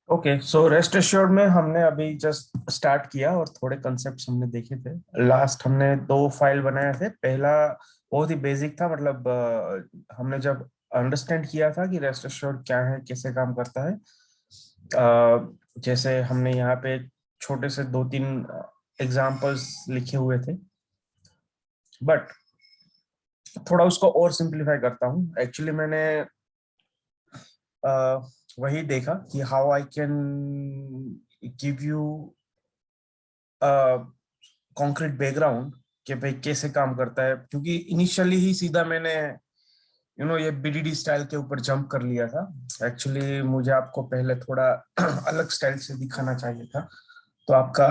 Okay, so rest assured में हमने अभी जस्ट स्टार्ट किया और थोड़े कंसेप्ट्स हमने देखे थे। लास्ट हमने दो फाइल बनाए थे। पहला बहुत ही बेसिक था, मतलब हमने जब अंडरस्टैंड किया था कि रेस्ट एश्योर्ड क्या है, कैसे काम करता है। जैसे हमने यहाँ पे छोटे से दो तीन एग्जांपल्स लिखे हुए थे, बट थोड़ा उसको और सिंप्लीफाई करता हूँ। एक्चुअली मैंने वही देखा कि how I can give you concrete background कि भाई कैसे काम करता है, क्योंकि इनिशियली ही सीधा मैंने ये बीडीडी स्टाइल के ऊपर जंप कर लिया था। एक्चुअली मुझे आपको पहले थोड़ा अलग स्टाइल से दिखाना चाहिए था, तो आपका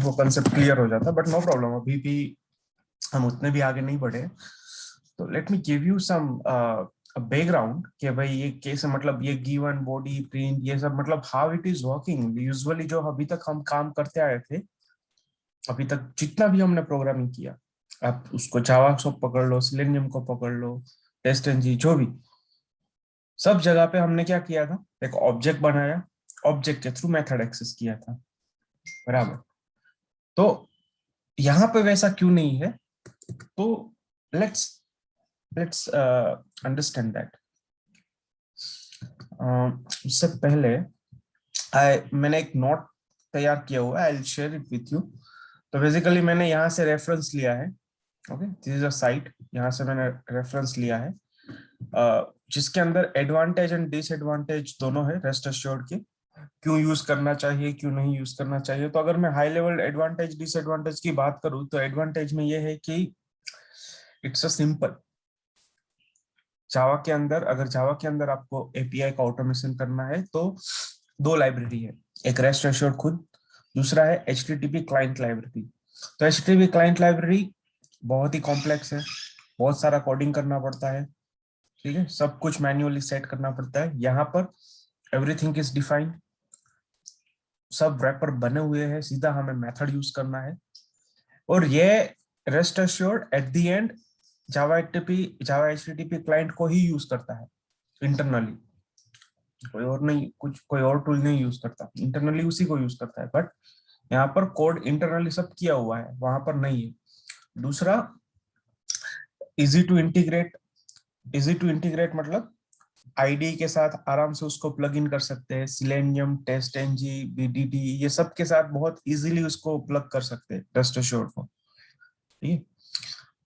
वो कंसेप्ट क्लियर हो जाता, बट नो प्रॉब्लम, अभी भी हम उतने भी आगे नहीं बढ़े। तो let me give you some background कि भाई ये कैसे, मतलब ये गिवन बॉडी प्रिंट, ये सब मतलब how it is working. Usually जो अभी तक हम काम करते आए थे, अभी तक जितना भी हमने प्रोग्रामिंग किया, आप उसको जावा को पकड़ लो, सिलेनियम को पकड़ लो, टेस्ट एनजी, जो भी, सब जगह पे हमने क्या किया था, एक ऑब्जेक्ट बनाया, ऑब्जेक्ट के थ्रू मेथड एक्सेस किया था, बराबर। तो यहाँ पे वैसा क्यों नहीं है? तो लेट्स लेट्स अंडरस्टैंड दैट। उससे पहले मैंने एक नोट तैयार किया हुआ है, I will share it with you. तो बेसिकली मैंने यहाँ से रेफरेंस लिया है। Okay, this is a site, यहाँ से मैंने रेफरेंस लिया है, जिसके अंदर एडवांटेज एंड डिसएडवांटेज दोनों है रेस्ट एश्योर्ड के। क्यों यूज करना चाहिए, क्यों नहीं यूज करना चाहिए। तो अगर मैं हाई लेवल एडवांटेज डिसएडवांटेज की बात करूं, तो एडवांटेज में ये है कि इट्स अ सिंपल। जावा के अंदर, अगर जावा के अंदर आपको एपीआई का ऑटोमेशन करना है, तो दो लाइब्रेरी है, एक रेस्ट एश्योर्ड खुद, दूसरा है एचटीटीपी क्लाइंट लाइब्रेरी। तो एचटीटीपी क्लाइंट लाइब्रेरी बहुत ही कॉम्प्लेक्स है, बहुत सारा कोडिंग करना पड़ता है, ठीक है, सब कुछ मैन्युअली सेट करना पड़ता है। यहाँ पर एवरीथिंग इज डिफाइंड, सब रैपर बने हुए हैं, सीधा हमें मेथड यूज करना है। और ये rest assured at the end Java HTTP client को ही यूज करता है इंटरनली, कोई और नहीं, कुछ कोई और टूल नहीं यूज करता, इंटरनली उसी को यूज करता है। बट यहाँ पर कोड इंटरनली सब किया हुआ है, वहां पर नहीं है। दूसरा, easy to integrate. Easy to integrate मतलब आईडी के साथ आराम से उसको प्लग इन कर सकते हैं, सिलेनियम, टेस्ट एनजी, बीडीडी, ये सब के साथ बहुत इजीली उसको प्लग कर सकते हैं रेस्ट एश्योर्ड को, ठीक है।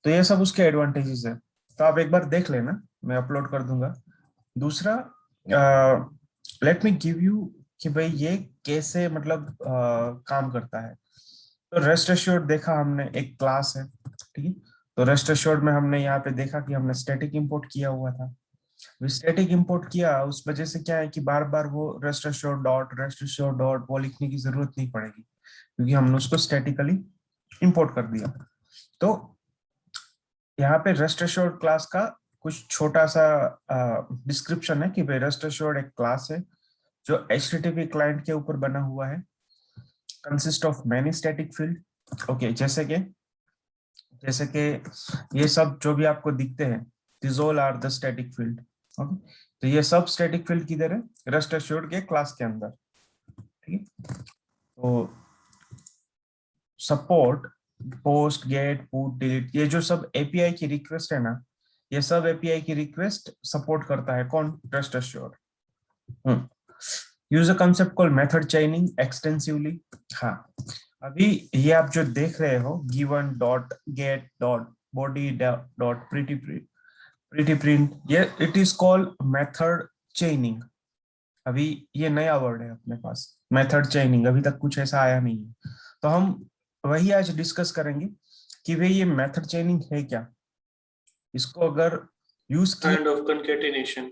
तो ये सब उसके एडवांटेजेस है, तो आप एक बार देख लेना, मैं अपलोड कर दूंगा। दूसरा, लेट मी गिव यू कि भाई ये कैसे मतलब काम करता है। तो रेस्ट एश्योर्ड देखा हमने, एक क्लास है, ठीक है। तो रेस्ट एश्योर्ड में हमने यहाँ पे देखा कि हमने स्टैटिक इंपोर्ट किया हुआ था। स्टैटिक इंपोर्ट किया, उस वजह से क्या है कि बार बार वो रेस्ट एश्योर्ड डॉट वो लिखने की जरूरत नहीं पड़ेगी, क्योंकि हमने उसको स्टैटिकली इंपोर्ट कर दिया। तो यहाँ पे रेस्ट एश्योर्ड क्लास का कुछ छोटा सा डिस्क्रिप्शन है कि भाई रेस्ट एश्योर्ड एक क्लास है जो HTTP क्लाइंट के ऊपर बना हुआ है, consist of many static field. Okay, जैसे कि ये सब जो भी आपको दिखते हैं, this all are the static field. Okay, तो ये सब स्टैटिक फील्ड किधर है? रेस्ट एश्योर्ड के क्लास के अंदर, ठीक है। तो support, post, get, put, delete, ये जो सब एपीआई की रिक्वेस्ट है ना, ये सब एपीआई की रिक्वेस्ट सपोर्ट करता है कौन? Rest Assured. Use a concept called method chaining extensively. हाँ, अभी ये आप जो देख रहे हो, given dot get dot body dot pretty print, ये it is called method chaining. अभी ये नया वर्ड है अपने पास, मेथड चेनिंग, अभी तक कुछ ऐसा आया नहीं है। तो हम वही आज डिस्कस करेंगे कि भाई ये मेथड चेनिंग है क्या, इसको अगर यूज किया। Kind of concatenation.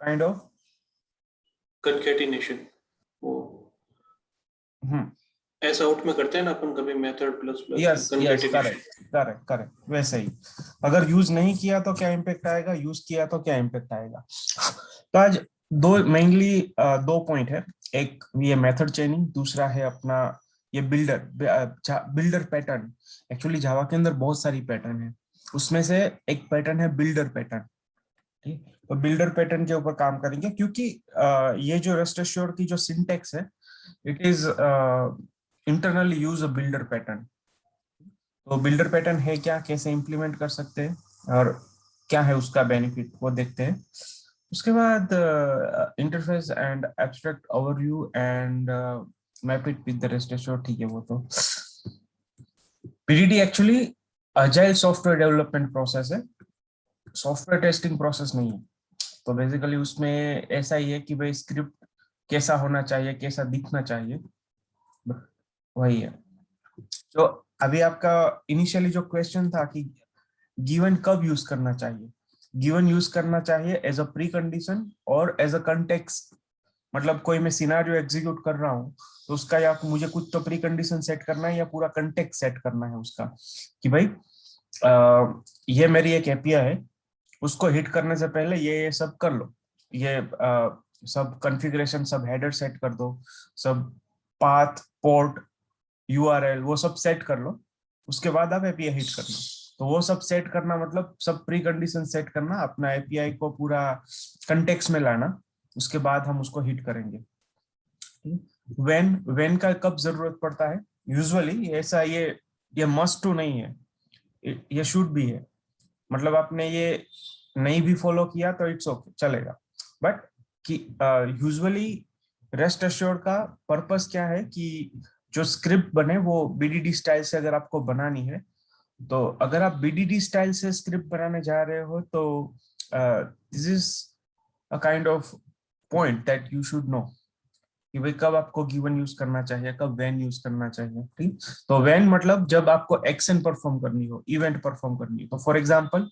Kind of concatenation वो हम्म ऐसा आउट में करते हैं ना अपन कभी, method plus plus yes yes, concatenation. Correct correct correct, वैसे ही। अगर यूज नहीं किया तो क्या इम्पेक्ट आएगा, यूज किया तो क्या इम्पेक्ट आएगा। तो आज दो मेनली दो पॉइंट है, एक ये मेथड चेनिंग, दूसरा है अपना ये बिल्डर पैटर्न। एक्चुअली जावा के अंदर बहुत सारी पैटर्न है, उसमें से एक पैटर्न है बिल्डर पैटर्न। ठीक, तो बिल्डर पैटर्न के ऊपर काम करेंगे, क्योंकि ये जो रेस्ट एश्योर्ड की जो सिंटेक्स है, it is internally use a builder pattern. तो बिल्डर पैटर्न है क्या, कैसे इंप्लीमेंट कर सकते हैं और क्या है उसका बेनिफिट, वो देखते हैं। उसके बाद interface and abstract overview and map it with the rest assured. ठीक है, वो तो PDD actually agile software development process है, सॉफ्टवेयर टेस्टिंग प्रोसेस नहीं है। तो बेसिकली उसमें ऐसा ही है कि भाई स्क्रिप्ट कैसा होना चाहिए, कैसा दिखना चाहिए, वही है। तो अभी आपका इनिशियली जो क्वेश्चन था कि गिवन कब यूज करना चाहिए, गिवन यूज करना चाहिए एज अ प्री कंडीशन और एज अ कंटेक्स्ट। मतलब कोई मैं सिनेरियो एग्जीक्यूट कर रहा हूँ तो उसका या मुझे कुछ तो प्री कंडीशन सेट करना है या पूरा कंटेक्स्ट सेट करना है उसका, कि भाई ये मेरी एक एपीआई है, उसको हिट करने से पहले ये सब कर लो, ये सब कॉन्फ़िगरेशन, सब हेडर सेट कर दो, सब पाथ, पोर्ट, यूआरएल वो सब सेट कर लो, उसके बाद आप एपीआई हिट करना। तो वो सब सेट करना मतलब सब प्री कंडीशन सेट करना, अपना एपीआई को पूरा कंटेक्स्ट में लाना, उसके बाद हम उसको हिट करेंगे। व्हेन का कब जरूरत पड़ता है, यूजुअली ऐसा ये मस्ट टू नहीं है, ये शुड भी है। मतलब आपने ये नहीं भी फॉलो किया तो इट्स ओके, चलेगा। बट कि यूजुअली रेस्ट एश्योर्ड का पर्पस क्या है कि जो स्क्रिप्ट बने वो बीडीडी स्टाइल से अगर आपको बनानी है, तो अगर आप बीडीडी स्टाइल से स्क्रिप्ट बनाने जा रहे हो तो this is a kind of point that you should know कि भाई कब आपको गिवन यूज करना चाहिए, कब व्हेन यूज करना चाहिए। ठीक, तो व्हेन मतलब जब आपको एक्शन परफॉर्म करनी हो, इवेंट परफॉर्म करनी हो। तो फॉर एग्जांपल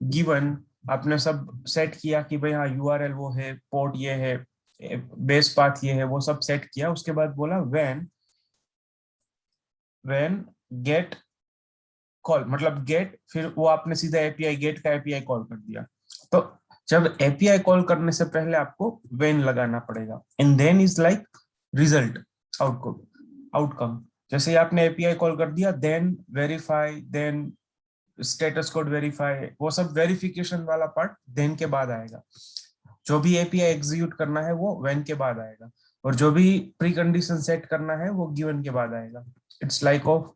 गिवन आपने सब सेट किया कि भाई हाँ यूआरएल वो है, पोर्ट ये है, बेस पाथ ये है, वो सब सेट किया, उसके बाद बोला व्हेन गेट कॉल, मतलब गेट, फिर वो आपने सीधा एपीआई गेट का एपीआई कॉल कर दिया। तो जब एपीआई कॉल करने से पहले आपको व्हेन लगाना पड़ेगा, and then is like result, outcome. जैसे ही आपने एपीआई कॉल कर दिया, then verify, then status code verify, वो सब वेरिफिकेशन वाला पार्ट देन के बाद आएगा। जो भी एपीआई एग्जीक्यूट करना है वो व्हेन के बाद आएगा, और जो भी प्री कंडीशन सेट करना है वो गिवन के बाद आएगा। इट्स लाइक ऑफ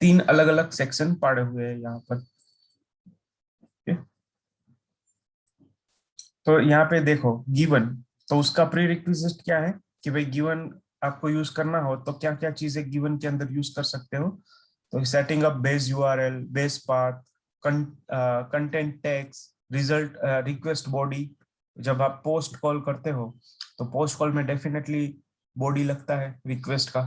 3 अलग अलग सेक्शन पड़े हुए हैं यहाँ पर। okay? तो यहाँ पे देखो गिवन, तो उसका प्री रिक्विजिट क्या है कि भाई गिवन आपको यूज करना हो तो क्या क्या चीजें गिवन के अंदर यूज कर सकते हो। तो setting up base URL, base path, content tags, result, request body. जब आप पोस्ट कॉल करते हो तो पोस्ट कॉल में डेफिनेटली बॉडी लगता है रिक्वेस्ट का,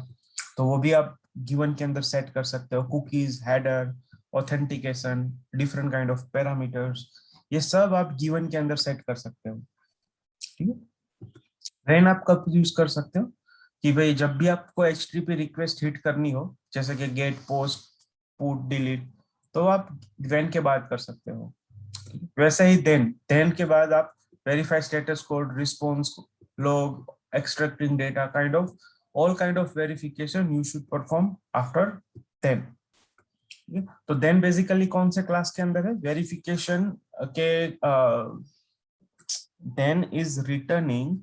तो वो भी आप गिवन के अंदर सेट कर सकते हो। Cookies, header, authentication, different kind of parameters, ये सब आप गिवन के अंदर सेट कर सकते हो। ठीक है, देन आप कब यूज कर सकते हो कि भाई जब भी आपको HTTP रिक्वेस्ट हिट करनी हो, जैसे कि गेट, पोस्ट, पुट, डिलीट, तो आप व्हेन के बाद कर सकते हो। वैसे ही देन के बाद आप verify status code, response log, extracting data, kind of all kind of verification you should perform after then. तो देन बेसिकली कौन से क्लास के अंदर है, वेरिफिकेशन के, देन इज रिटर्निंग,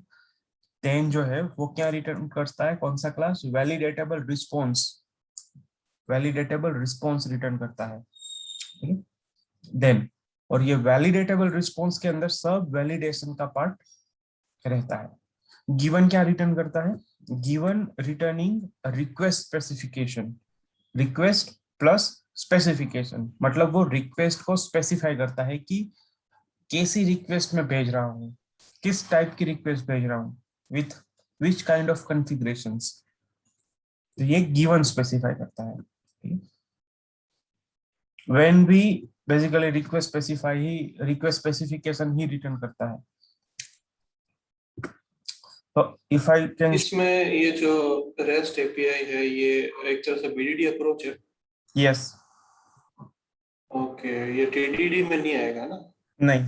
देन जो है वो क्या रिटर्न करता है, कौन सा क्लास, वैलिडेटेबल रिस्पॉन्स, वैलिडेटेबल रिस्पॉन्स रिटर्न करता है देन। और ये वैलिडेटेबल रिस्पॉन्स के अंदर सब वैलिडेशन का पार्ट रहता है। गिवन क्या रिटर्न करता है, given returning request specification, request plus specification, मतलब वो रिक्वेस्ट को स्पेसिफाई करता है कि कैसी रिक्वेस्ट में भेज रहा हूँ, किस टाइप की रिक्वेस्ट भेज रहा हूँ, with which kind of configurations. तो ये गिवन स्पेसिफाई करता है। व्हेन भी बेसिकली रिक्वेस्ट स्पेसिफिकेशन ही रिटर्न करता है। तो इफ आई कैन, इसमें ये जो रेस्ट एपीआई है ये एक तरह से बीडीडी अप्रोच है। यस, ओके, ये टीडीडी में नहीं आएगा ना? नहीं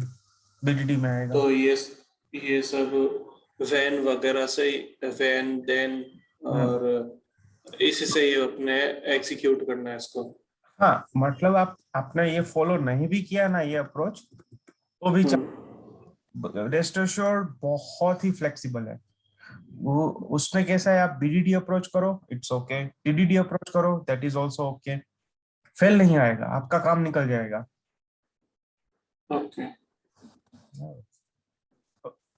बीडीडी में आएगा। तो ये सब वैन वगैरह से, वैन देन और इसी से ही अपने एग्जीक्यूट करना है इसको। हाँ, मतलब आप आपने ये फॉलो नहीं भी किया ना ये अप्रोच तो भी हम्म। रेस्ट एश्योर्ड बहुत ही फ्लेक्सिबल है वो। उसमें कैसा है, आप बीडीडी अप्रोच करो इट्स ओके, टीडीडी अप्रोच करो that is also okay, fail नहीं आएगा, आपका काम निकल जाएगा। ओके।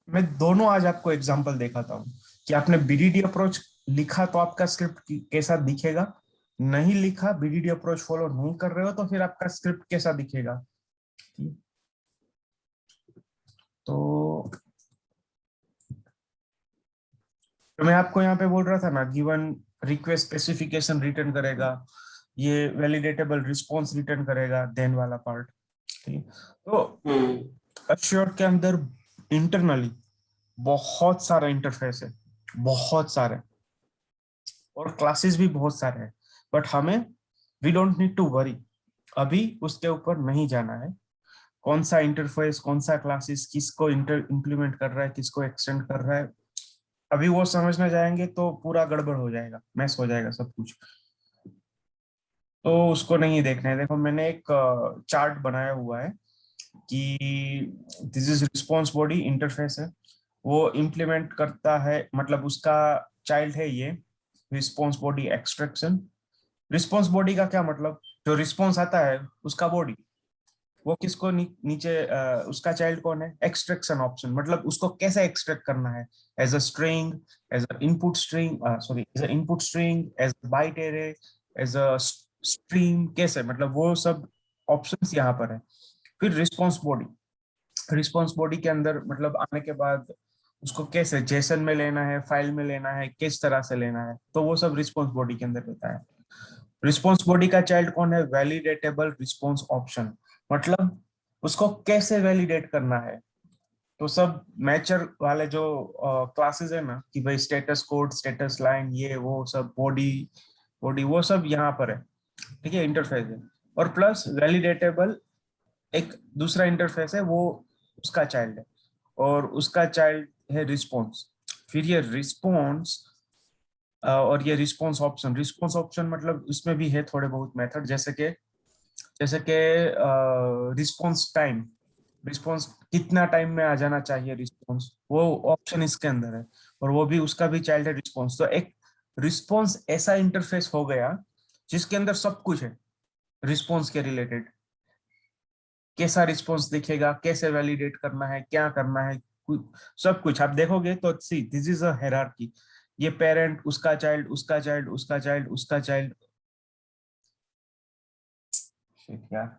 मैं दोनों आज आपको एग्जांपल दिखाता हूँ कि आपने बीडीडी अप्रोच लिखा तो आपका स्क्रिप्ट कैसा दिखेगा, नहीं लिखा बीडीडी अप्रोच फॉलो नहीं कर रहे हो तो फिर आपका स्क्रिप्ट कैसा दिखेगा। तो मैं आपको यहाँ पे बोल रहा था ना, गिवन रिक्वेस्ट स्पेसिफिकेशन रिटर्न करेगा, ये वैलिडेटेबल रिस्पॉन्स रिटर्न करेगा, देन वाला पार्ट। ठीक है, तो अश्योर्ड के अंदर इंटरनली बहुत सारा इंटरफेस है, बहुत सारे, और क्लासेस भी बहुत सारे हैं, बट हमें we don't need to worry, अभी उसके ऊपर नहीं जाना है। कौन सा इंटरफेस, कौन सा क्लासेस, किसको इंप्लीमेंट कर रहा है, किसको एक्सटेंड कर रहा है, अभी वो समझना जाएंगे तो पूरा गड़बड़ हो जाएगा, मैस हो जाएगा सब कुछ, तो उसको नहीं देखना है। देखो मैंने एक चार्ट बनाया हुआ है कि this is response body interface है, वो इम्प्लीमेंट करता है, मतलब उसका चाइल्ड है ये response body extraction. Response body का क्या मतलब, जो रिस्पॉन्स आता है उसका बॉडी, वो किसको नीचे उसका चाइल्ड कौन है, एक्सट्रैक्शन ऑप्शन, मतलब उसको कैसे एक्सट्रैक्ट करना है, as a string, as a input string, sorry as a input string, as a byte array, as a stream, कैसे, मतलब वो सब ऑप्शंस यहाँ पर है। फिर रिस्पॉन्स बॉडी, रिस्पॉन्स बॉडी के अंदर मतलब आने के बाद उसको कैसे जेसन में लेना है, फाइल में लेना है, किस तरह से लेना है, तो वो सब रिस्पॉन्स बॉडी के अंदर रहता है। रिस्पॉन्स बॉडी का चाइल्ड कौन है, वैलिडेटेबल रिस्पॉन्स ऑप्शन, मतलब उसको कैसे वैलिडेट करना है। तो सब मैचर वाले जो क्लासेस है ना, कि भाई स्टेटस कोड, स्टेटस लाइन, ये वो सब बॉडी, बॉडी वो सब यहाँ पर है। ठीक है, इंटरफेस है, और प्लस वैलिडेटेबल एक दूसरा इंटरफेस है, वो उसका चाइल्ड है, और उसका चाइल्ड है रिस्पॉन्स। फिर ये रिस्पॉन्स और ये रिस्पॉन्स ऑप्शन, रिस्पॉन्स ऑप्शन मतलब इसमें भी है थोड़े बहुत मेथड, जैसे कि रिस्पॉन्स टाइम, रिस्पॉन्स कितना टाइम में आ जाना चाहिए रिस्पॉन्स, वो ऑप्शन इसके अंदर है, और वो भी उसका भी चाइल्ड है रिस्पॉन्स। तो एक रिस्पॉन्स ऐसा इंटरफेस हो गया जिसके अंदर सब कुछ है रिस्पॉन्स के रिलेटेड, कैसा रिस्पॉन्स दिखेगा, कैसे वैलिडेट करना है, क्या करना है, सब कुछ आप देखोगे तो see this is a hierarchy, ये पेरेंट, उसका चाइल्ड, उसका चाइल्ड, उसका चाइल्ड, उसका चाइल्ड। शिट यार।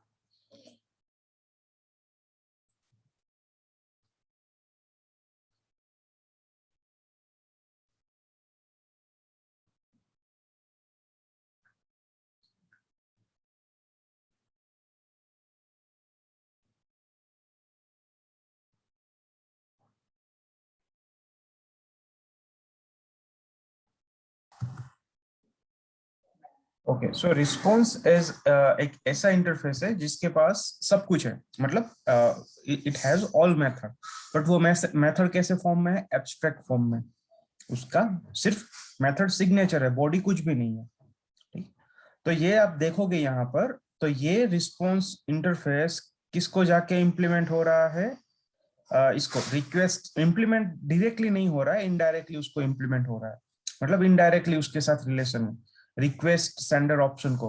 ओके, सो रिस्पॉन्स इज एक ऐसा इंटरफेस है जिसके पास सब कुछ है, मतलब it has all method, but वो मेथड कैसे फॉर्म में है, एब्स्ट्रैक्ट फॉर्म में, उसका सिर्फ मेथड सिग्नेचर है, बॉडी कुछ भी नहीं है। ठीक, तो ये आप देखोगे यहाँ पर, तो ये रिस्पॉन्स इंटरफेस किसको जाके इम्प्लीमेंट हो रहा है, इसको रिक्वेस्ट इम्प्लीमेंट डायरेक्टली नहीं हो रहा है, इनडायरेक्टली उसको इम्प्लीमेंट हो रहा है, मतलब इनडायरेक्टली उसके साथ रिलेशन है, रिक्वेस्ट सेंडर ऑप्शन को।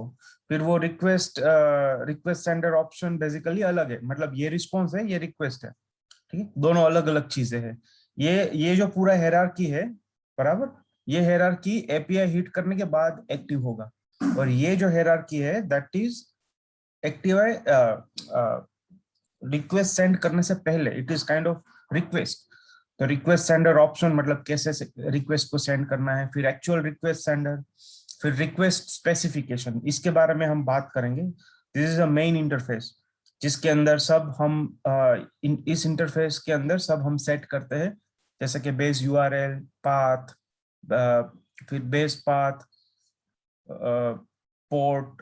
फिर वो रिक्वेस्ट सेंडर ऑप्शन बेसिकली अलग है, मतलब ये रिस्पॉन्स है, ये रिक्वेस्ट है, ठीक है, दोनों अलग अलग चीजें हैं। ये जो पूरा हेरारकी है, बराबर, ये हेरारकी एपीआई हिट करने के बाद एक्टिव होगा, और ये जो हेरारकी है दैट इज एक्टिव है रिक्वेस्ट सेंड करने से पहले, it is kind of request. तो रिक्वेस्ट सेंडर ऑप्शन मतलब कैसे रिक्वेस्ट को सेंड करना है, फिर एक्चुअल रिक्वेस्ट सेंडर, फिर रिक्वेस्ट स्पेसिफिकेशन, इसके बारे में हम बात करेंगे। This is a main interface जिसके अंदर सब हम इस इंटरफेस के अंदर सब हम सेट करते हैं, जैसे कि बेस यूआरएल पाथ, फिर बेस पाथ, पोर्ट,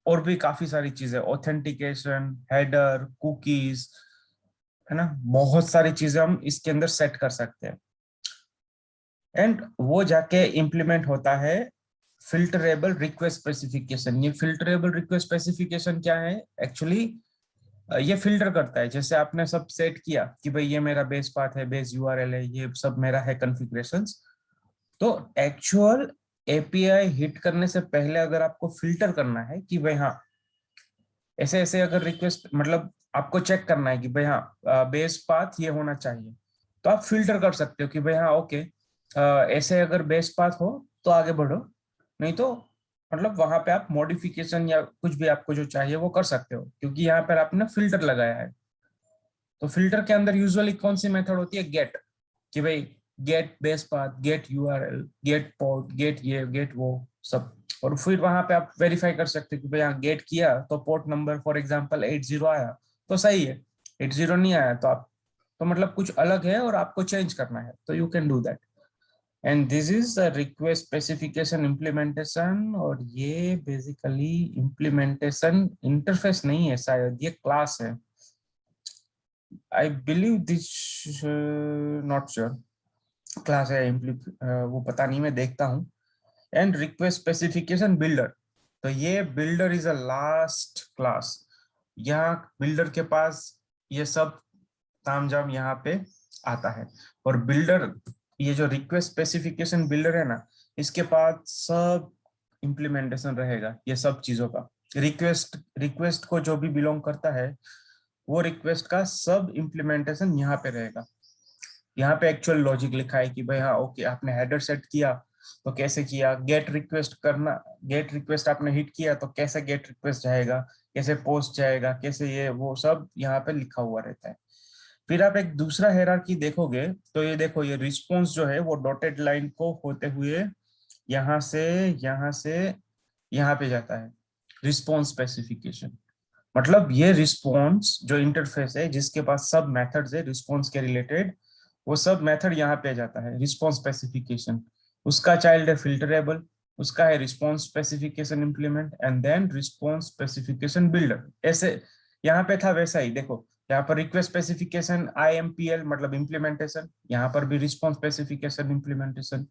और भी काफी सारी चीजें, ऑथेंटिकेशन, हेडर, कुकीज, है ना, बहुत सारी चीजें हम इसके अंदर सेट कर सकते हैं। एंड वो जाके इम्प्लीमेंट होता है फिल्टरेबल रिक्वेस्ट स्पेसिफिकेशन। ये फिल्टरेबल रिक्वेस्ट स्पेसिफिकेशन क्या है एक्चुअली, ये फिल्टर करता है, जैसे आपने सब सेट किया कि भाई ये मेरा बेस पाथ है, बेस यूआरएल है, ये सब मेरा है कॉन्फ़िगरेशंस। तो एक्चुअल एपीआई हिट करने से पहले अगर आपको फिल्टर करना है कि भाई हाँ ऐसे ऐसे अगर रिक्वेस्ट, मतलब आपको चेक करना है कि भाई हाँ बेस पाथ ये होना चाहिए, तो आप फिल्टर कर सकते हो कि भाई हाँ ओके ऐसे अगर बेस पाथ हो तो आगे बढ़ो, नहीं तो मतलब वहां पे आप मॉडिफिकेशन या कुछ भी आपको जो चाहिए वो कर सकते हो, क्योंकि यहाँ पर आपने फिल्टर लगाया है। तो फिल्टर के अंदर यूजुअली कौन सी मेथड होती है, गेट, कि भाई get base path, get URL, get port, get ये गेट वो सब। और फिर वहां पे आप वेरीफाई कर सकते हो कि भाई यहाँ गेट किया तो पोर्ट नंबर फॉर एग्जांपल 80 आया तो सही है, 80 नहीं आया तो आप, तो मतलब कुछ अलग है और आपको चेंज करना है, तो you can do that. And this is request specification implementation. और ये बेसिकली इम्प्लीमेंटेशन इंटरफेस नहीं है शायद, ये क्लास है, I believe this, not sure class है वो पता नहीं, मैं देखता हूँ। एंड रिक्वेस्ट स्पेसिफिकेशन बिल्डर, तो ये builder is a last class. यहाँ बिल्डर के पास ये सब तामझाम यहाँ पे आता है। और बिल्डर, ये जो रिक्वेस्ट स्पेसिफिकेशन बिल्डर है ना, इसके पास सब इम्प्लीमेंटेशन रहेगा ये सब चीजों का। रिक्वेस्ट रिक्वेस्ट को जो भी बिलोंग करता है वो रिक्वेस्ट का सब इम्प्लीमेंटेशन यहाँ पे रहेगा। यहाँ पे एक्चुअल लॉजिक लिखा है कि भाई हाँ ओके आपने हेडर सेट किया तो कैसे किया, गेट रिक्वेस्ट करना, गेट रिक्वेस्ट आपने हिट किया तो कैसे गेट रिक्वेस्ट जाएगा, कैसे पोस्ट जाएगा, कैसे ये वो सब यहाँ पे लिखा हुआ रहता है। फिर आप एक दूसरा हायरार्की देखोगे तो ये देखो, ये रिस्पॉन्स जो है वो डॉटेड लाइन को होते हुए यहाँ से यहाँ से यहाँ पे जाता है। रिस्पॉन्स स्पेसिफिकेशन मतलब ये रिस्पॉन्स जो इंटरफेस है जिसके पास सब मेथड्स है रिस्पॉन्स के रिलेटेड, वो सब मेथड यहाँ पे जाता है रिस्पॉन्स स्पेसिफिकेशन। उसका चाइल्ड है फिल्टरेबल, उसका है response specification implement, and then response specification builder. ऐसे यहाँ पे था वैसा ही देखो, यहाँ पर रिक्वेस्ट स्पेसिफिकेशन IMPL मतलब इम्प्लीमेंटेशन, यहाँ पर भी रिस्पॉन्स स्पेसिफिकेशन इम्प्लीमेंटेशन।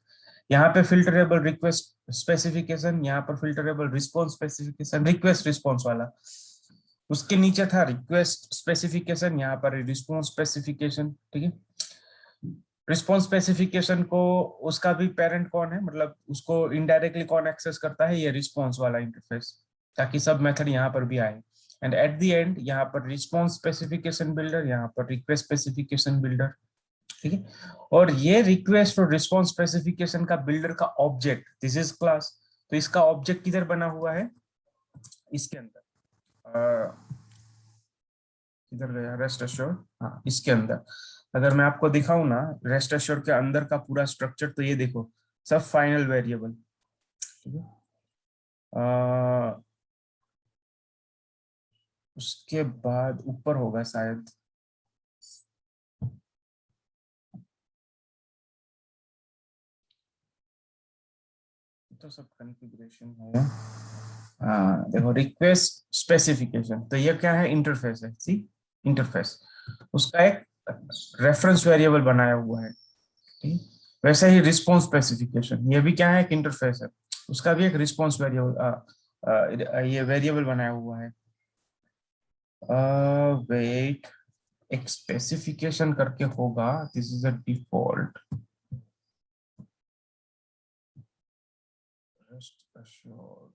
यहाँ पे फिल्टरेबल रिक्वेस्ट स्पेसिफिकेशन, यहाँ पर filterable response specification, request response वाला। उसके नीचे था रिक्वेस्ट स्पेसिफिकेशन, यहाँ पर रिस्पॉन्स स्पेसिफिकेशन, ठीक है। रिस्पॉन्स स्पेसिफिकेशन को उसका भी पेरेंट कौन है, मतलब उसको इनडायरेक्टली कौन एक्सेस करता है, ये रिस्पॉन्स वाला इंटरफेस, ताकि सब मेथड यहाँ पर भी आए। एंड एट द एंड यहाँ पर रिस्पॉन्स स्पेसिफिकेशन बिल्डर, यहाँ पर रिक्वेस्ट स्पेसिफिकेशन बिल्डर, ठीक है। और ये रिक्वेस्ट और रिस्पॉन्स स्पेसिफिकेशन का बिल्डर का ऑब्जेक्ट, दिस इज क्लास। तो इसका ऑब्जेक्ट किधर बना हुआ है, इसके अंदर, किधर गया रेस्ट एश्योर, हाँ इसके अंदर। अगर मैं आपको दिखाऊं ना रेस्ट एश्योर के अंदर का पूरा स्ट्रक्चर, तो ये देखो सब फाइनल वेरिएबल, ठीक है। उसके बाद ऊपर होगा शायद, तो सब कॉन्फ़िगरेशन है। हाँ देखो रिक्वेस्ट स्पेसिफिकेशन, तो ये क्या है, इंटरफेस है, सी इंटरफेस, उसका एक रेफरेंस वेरिएबल बनाया हुआ है, ठीक। वैसे ही रिस्पॉन्स स्पेसिफिकेशन, ये भी क्या है, एक इंटरफेस है, उसका भी एक रिस्पॉन्स वेरिएबल, ये वेरिएबल बनाया हुआ है। वेट, एक स्पेसिफिकेशन करके होगा, this is a default, rest assured,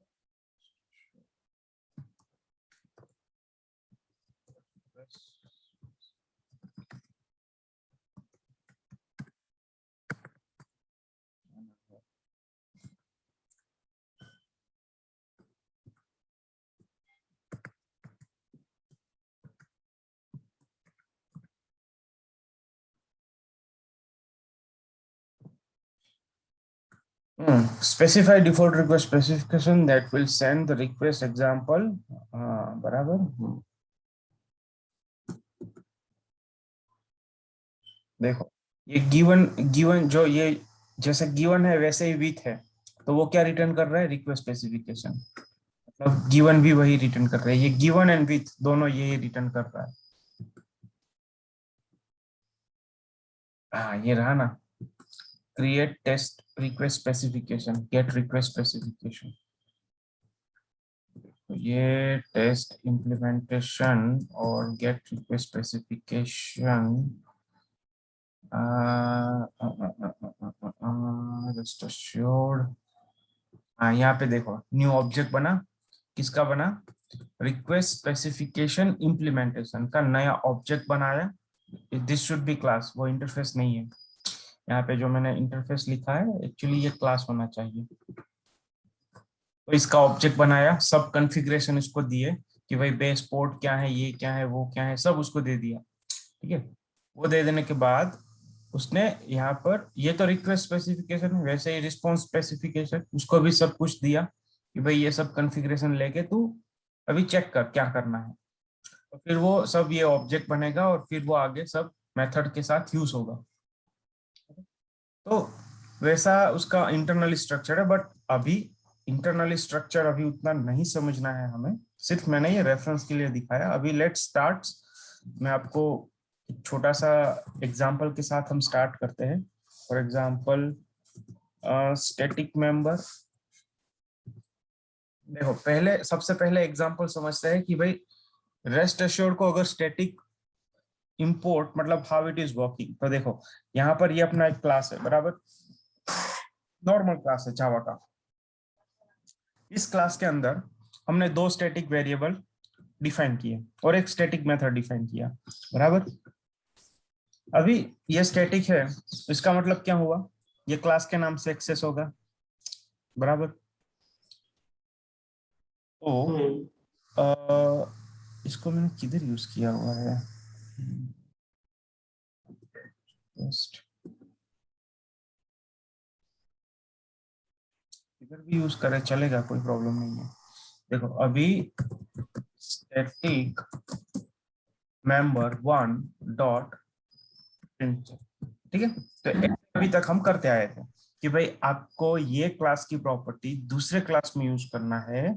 specify default request specification that will send the request example, बराबर। देखो ये गिवन गिवन जो ये जैसे गिवन है वैसे ही विथ है, तो वो क्या रिटर्न कर रहा है, रिक्वेस्ट स्पेसिफिकेशन, मतलब गिवन भी वही रिटर्न कर रहा है, ये गिवन एंड विथ दोनों यही रिटर्न कर रहा है। हाँ ये रहा ना, create test request specification, get request specification, ये टेस्ट इम्प्लीमेंटेशन और get request specification rest assured. हाँ, यहाँ पे देखो न्यू ऑब्जेक्ट बना, किसका बना, रिक्वेस्ट स्पेसिफिकेशन इम्प्लीमेंटेशन का नया ऑब्जेक्ट बनाया। दिस शुड बी क्लास, वो इंटरफेस नहीं है। यहाँ पे जो मैंने इंटरफेस लिखा है एक्चुअली ये क्लास होना चाहिए। तो इसका ऑब्जेक्ट बनाया, सब कॉन्फ़िगरेशन इसको दिए कि भाई बेस पोर्ट क्या है, ये क्या है, वो क्या है, सब उसको दे दिया। ठीक है, वो दे देने के बाद उसने यहाँ पर ये तो रिक्वेस्ट स्पेसिफिकेशन, वैसे ही रिस्पॉन्स स्पेसिफिकेशन उसको भी सब कुछ दिया कि भाई ये सब कॉन्फ़िगरेशन लेके तू अभी चेक कर क्या करना है। तो फिर वो सब ये ऑब्जेक्ट बनेगा और फिर वो आगे सब मेथड के साथ यूज होगा। तो वैसा उसका इंटरनल स्ट्रक्चर है, बट अभी इंटरनल स्ट्रक्चर अभी उतना नहीं समझना है हमें, सिर्फ मैंने ये रेफरेंस के लिए दिखाया। अभी लेट्स स्टार्ट। मैं आपको एक छोटा सा एग्जांपल के साथ हम स्टार्ट करते हैं। For example static member. देखो पहले सबसे पहले एग्जांपल समझते हैं कि भाई रेस्ट एश्योर्ड को अगर स्टैटिक इंपोर्ट मतलब हाउ इट इज वर्किंग। तो देखो यहाँ पर ये अपना एक क्लास है, बराबर नॉर्मल क्लास है जावा का। इस क्लास के अंदर हमने दो स्टैटिक वेरिएबल डिफाइन किए और एक स्टैटिक मेथड डिफाइन किया, बराबर। अभी ये स्टैटिक है, इसका मतलब क्या हुआ, ये क्लास के नाम से एक्सेस होगा, बराबर। तो इसको मैंने किधर यूज किया हुआ है, इधर भी यूज करें चलेगा, कोई प्रॉब्लम नहीं है। देखो अभी static member one dot print, ठीक है। तो अभी तक हम करते आए थे कि भाई आपको ये क्लास की प्रॉपर्टी दूसरे क्लास में यूज करना है,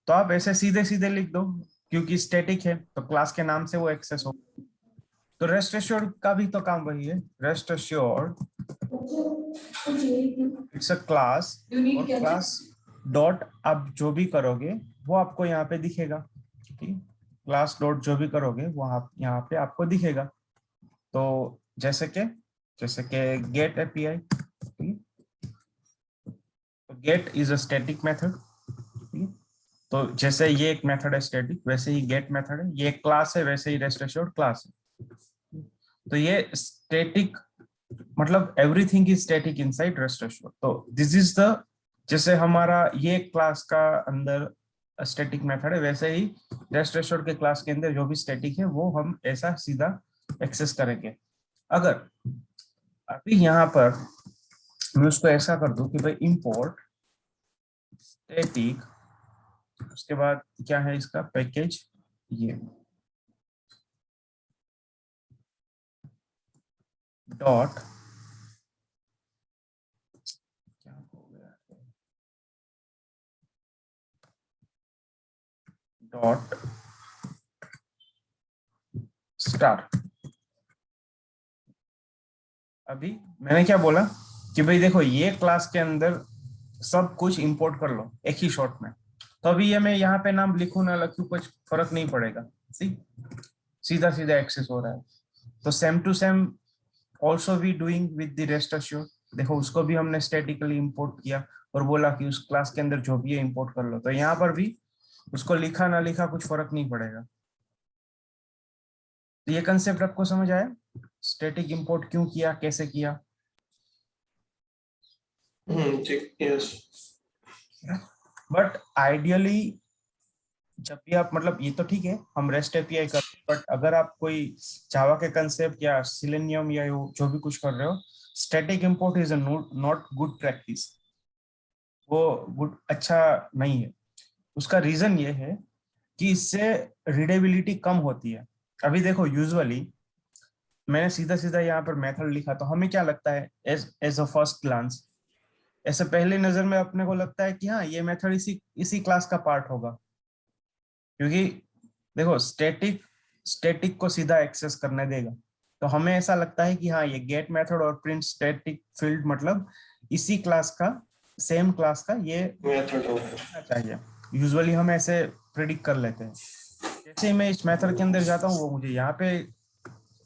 तो आप ऐसे सीधे सीधे लिख दो, क्योंकि स्टैटिक है तो क्लास के नाम से वो एक्सेस हो। तो रेस्ट एश्योर्ड का भी तो काम वही है, rest assured it's a class, और क्लास डॉट आप जो भी करोगे वो आपको यहाँ पे दिखेगा, ठीक। क्लास डॉट जो भी करोगे वो आप यहाँ पे आपको दिखेगा। तो जैसे के गेट एपीआई, तो get is a static method. तो जैसे ये एक मेथड है स्टैटिक, वैसे ही गेट मेथड है, ये एक क्लास है, वैसे ही रेस्ट एश्योर्ड क्लास है। तो ये स्टैटिक मतलब everything is static inside rest assured. तो दिस इज द, जैसे हमारा ये क्लास का अंदर स्टैटिक मेथड है, वैसे ही रेस्ट एश्योर्ड के क्लास के अंदर जो भी स्टैटिक है वो हम ऐसा सीधा एक्सेस करेंगे। अगर अभी यहाँ पर मैं उसको ऐसा कर दूं कि भाई इंपोर्ट स्टैटिक, उसके बाद क्या है इसका पैकेज, ये डॉट क्या हो गया, डॉट स्टार। अभी मैंने क्या बोला कि भाई देखो ये क्लास के अंदर सब कुछ इंपोर्ट कर लो एक ही शॉट में। तो अभी ये मैं यहाँ पे नाम लिखूं ना लिखूं कुछ फर्क नहीं पड़ेगा, सीधा सीधा एक्सेस हो रहा है। तो same to same also we doing with the rest assured. देखो उसको भी हमने स्टैटिकली इंपोर्ट किया और बोला कि उस क्लास के अंदर जो भी है इंपोर्ट कर लो। तो यहाँ पर भी उसको लिखा ना लिखा कुछ फर्क नहीं पड़ेगा। तो ये कंसेप्ट आपको समझ आया, स्टैटिक इंपोर्ट क्यों किया, कैसे किया। ठीक, यस। बट आइडियली जब भी आप मतलब ये तो ठीक है हम रेस्ट एपीआई कर, बट अगर आप कोई जावा के कंसेप्ट या सिलेनियम या जो भी कुछ कर रहे हो, static import is not good practice, वो गुड अच्छा नहीं है। उसका रीजन ये है कि इससे रीडेबिलिटी कम होती है। अभी देखो यूजुअली मैंने सीधा सीधा यहाँ पर मेथड लिखा, तो हमें क्या लगता है एज अ फर्स्ट ग्लांस, ऐसे पहले नजर में अपने को लगता है कि हाँ ये मेथड इसी इसी क्लास का पार्ट होगा, क्योंकि देखो स्टैटिक स्टैटिक को सीधा एक्सेस करने देगा। तो हमें ऐसा लगता है कि हाँ ये गेट मेथड और प्रिंट स्टैटिक फील्ड मतलब इसी क्लास का, सेम क्लास का ये मेथड होगा। होना चाहिए। यूजुअली हम ऐसे प्रेडिक्ट कर लेते हैं। जैसे ही मैं इस मेथड के अंदर जाता हूँ वो मुझे यहाँ पे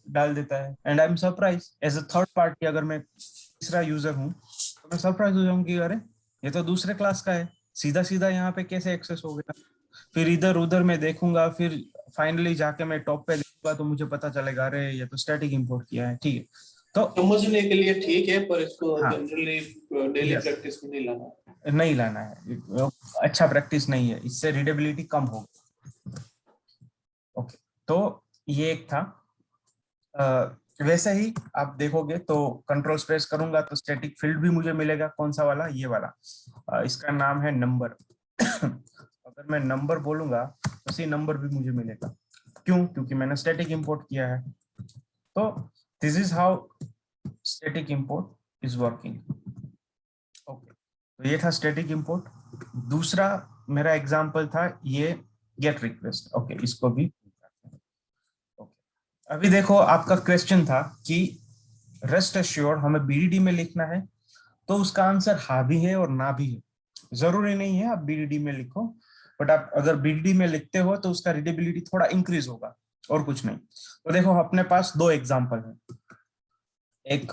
डाल देता है, and I am surprise as a third party. अगर मैं तीसरा यूजर हूँ तो मैं सरप्राइज हो जाऊंगी, अरे ये तो दूसरे क्लास का है, सीधा सीधा यहाँ पे कैसे एक्सेस हो गया। फिर इधर उधर मैं देखूंगा, फिर फाइनली जाके मैं टॉप पे देखूंगा तो मुझे पता चलेगा अरे ये तो स्टैटिक इंपोर्ट किया है। ठीक है, तो समझने के लिए ठीक है, पर इसको हाँ, जनरली डेली यस, प्रैक्टिस में नहीं लाना। नहीं लाना है, अच्छा प्रैक्टिस नहीं है, इससे रीडेबिलिटी कम होगी। ओके, तो ये एक था। वैसे ही आप देखोगे तो कंट्रोल स्पेस करूंगा तो स्टैटिक फील्ड भी मुझे मिलेगा, कौन सा वाला, ये वाला। इसका नाम है नंबर। अगर मैं नंबर बोलूंगा तो सी नंबर भी मुझे मिलेगा, क्यों, क्योंकि मैंने स्टैटिक इंपोर्ट किया है। तो this is how static import is working. Okay, तो ये था स्टैटिक इंपोर्ट। दूसरा मेरा एग्जांपल था ये गेट रिक्वेस्ट। ओके, इसको भी अभी देखो, आपका क्वेश्चन था कि रेस्ट एश्योर्ड हमें बीडीडी में लिखना है, तो उसका आंसर हाँ भी है और ना भी है। जरूरी नहीं है आप बीडीडी में लिखो, बट आप अगर बीडीडी में लिखते हो तो उसका रीडेबिलिटी थोड़ा इंक्रीज होगा, और कुछ नहीं। तो देखो अपने पास दो एग्जांपल है, एक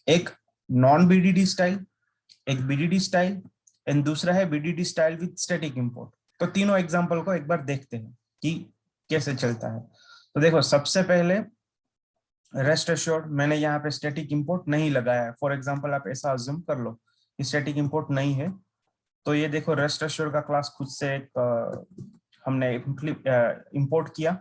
एक नॉन बीडीडी स्टाइल, एक बीडीडी स्टाइल, एंड दूसरा है VDD style with static import. तो तीनों एग्जांपल को एक बार देखते हैं कि कैसे चलता है। तो देखो, सबसे पहले रेस्ट एश्योर्ड मैंने यहाँ पे स्टैटिक इंपोर्ट नहीं लगाया है। फॉर एग्जांपल आप ऐसा अज्यूम कर लो कि स्टैटिक इंपोर्ट नहीं है, तो ये देखो रेस्ट एश्योर्ड का क्लास खुद से एक हमने इंपोर्ट किया,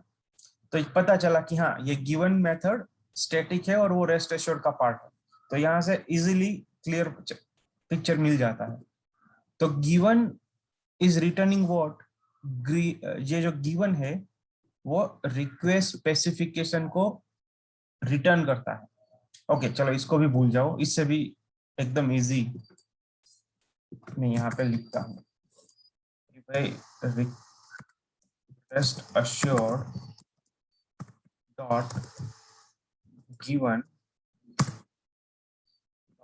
तो पता चला कि हाँ ये गिवन मेथड स्टैटिक है और वो रेस्ट एश्योर्ड का पार्ट है। तो यहाँ से इजीली क्लियर पिक्चर मिल जाता है। तो गिवन इज रिटर्निंग व्हाट, ये जो गिवन है वो रिक्वेस्ट स्पेसिफिकेशन को रिटर्न करता है। ओके, चलो इसको भी भूल जाओ, इससे भी एकदम इजी मैं यहाँ पे लिखता हूँ कि भाई request assured dot given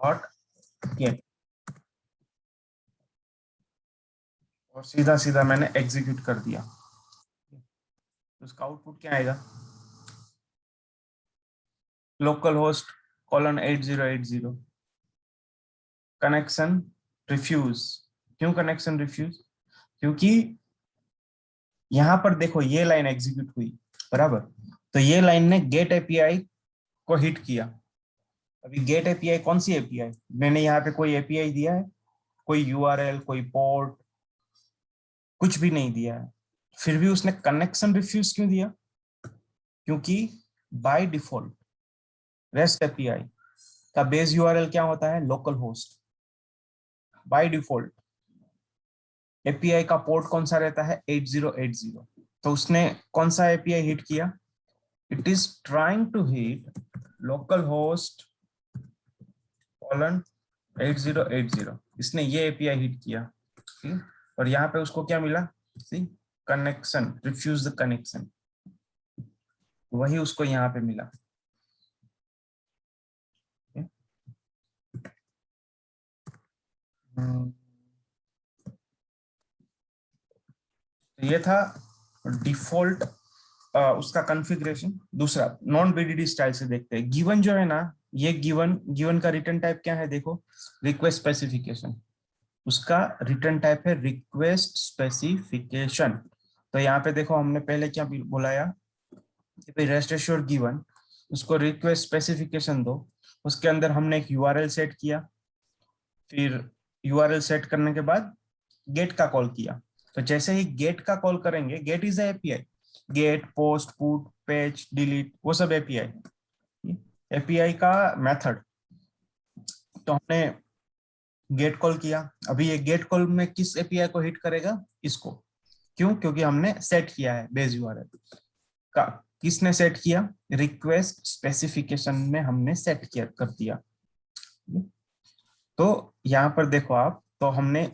dot gate, और सीधा सीधा मैंने एग्जीक्यूट कर दिया। उसका आउटपुट क्या आएगा, local host colon 8080 connection refuse. क्यों कनेक्शन रिफ्यूज, क्योंकि यहां पर देखो ये लाइन एग्जीक्यूट हुई, बराबर, तो ये लाइन ने गेट एपीआई को हिट किया। अभी गेट एपीआई कौन सी एपीआई, मैंने यहाँ पे कोई एपीआई दिया है, कोई यूआरएल, कोई पोर्ट, कुछ भी नहीं दिया है, फिर भी उसने कनेक्शन रिफ्यूज क्यों दिया, क्योंकि बाय डिफॉल्ट रेस्ट एपीआई का बेस यूआरएल क्या होता है, local host. By default API का पोर्ट कौन सा रहता है, 8080। तो उसने कौन सा एपीआई हिट किया, it is trying to hit local host colon 8080, इसने ये एपीआई हिट किया। ठीक, और यहाँ पे उसको क्या मिला, सी कनेक्शन रिफ्यूज द कनेक्शन, वही उसको यहाँ पे मिला। ये था डिफॉल्ट उसका कॉन्फ़िगरेशन। दूसरा नॉन बीडीडी स्टाइल से देखते हैं। गिवन जो है ना, ये गिवन का रिटर्न टाइप क्या है, देखो रिक्वेस्ट स्पेसिफिकेशन, उसका रिटर्न टाइप है रिक्वेस्ट स्पेसिफिकेशन। तो यहाँ पे देखो हमने पहले क्या बुलाया कि भाई रेस्ट एश्योर्ड गिवन, उसको रिक्वेस्ट स्पेसिफिकेशन दो, उसके अंदर हमने एक यूआरएल सेट किया, फिर यूआरएल सेट करने के बाद गेट का कॉल किया। तो जैसे ही गेट का कॉल करेंगे, get is API, get, post, put, page, delete, वो सब एपीआई, एपीआई का मेथड। तो हमने गेट कॉल किया, अभी ये गेट कॉल में किस एपीआई को हिट करेगा, इसको, क्यों, क्योंकि हमने सेट किया है बेस यूआरएल का। किसने सेट किया, रिक्वेस्ट स्पेसिफिकेशन में हमने सेट किया कर दिया। तो यहाँ पर देखो आप, तो हमने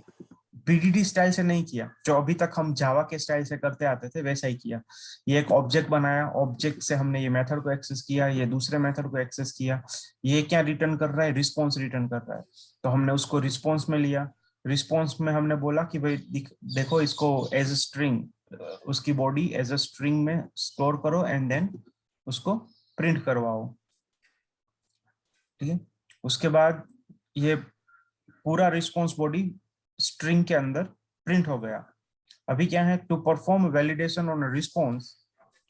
बीडीडी स्टाइल से नहीं किया, जो अभी तक हम जावा के स्टाइल से करते आते थे वैसा ही किया। ये एक ऑब्जेक्ट बनाया, ऑब्जेक्ट से हमने ये मेथड को एक्सेस किया, ये दूसरे मेथड को एक्सेस किया। ये क्या रिटर्न कर रहा है, रिस्पॉन्स रिटर्न कर रहा है, तो हमने उसको रिस्पॉन्स में लिया। रिस्पॉन्स में हमने बोला कि भाई देखो इसको एज अ स्ट्रिंग, उसकी बॉडी एज अ स्ट्रिंग में स्टोर करो एंड देन उसको प्रिंट करवाओ, ठीक है। उसके बाद ये पूरा रिस्पॉन्स बॉडी स्ट्रिंग के अंदर प्रिंट हो गया। अभी क्या है, to perform validation on response,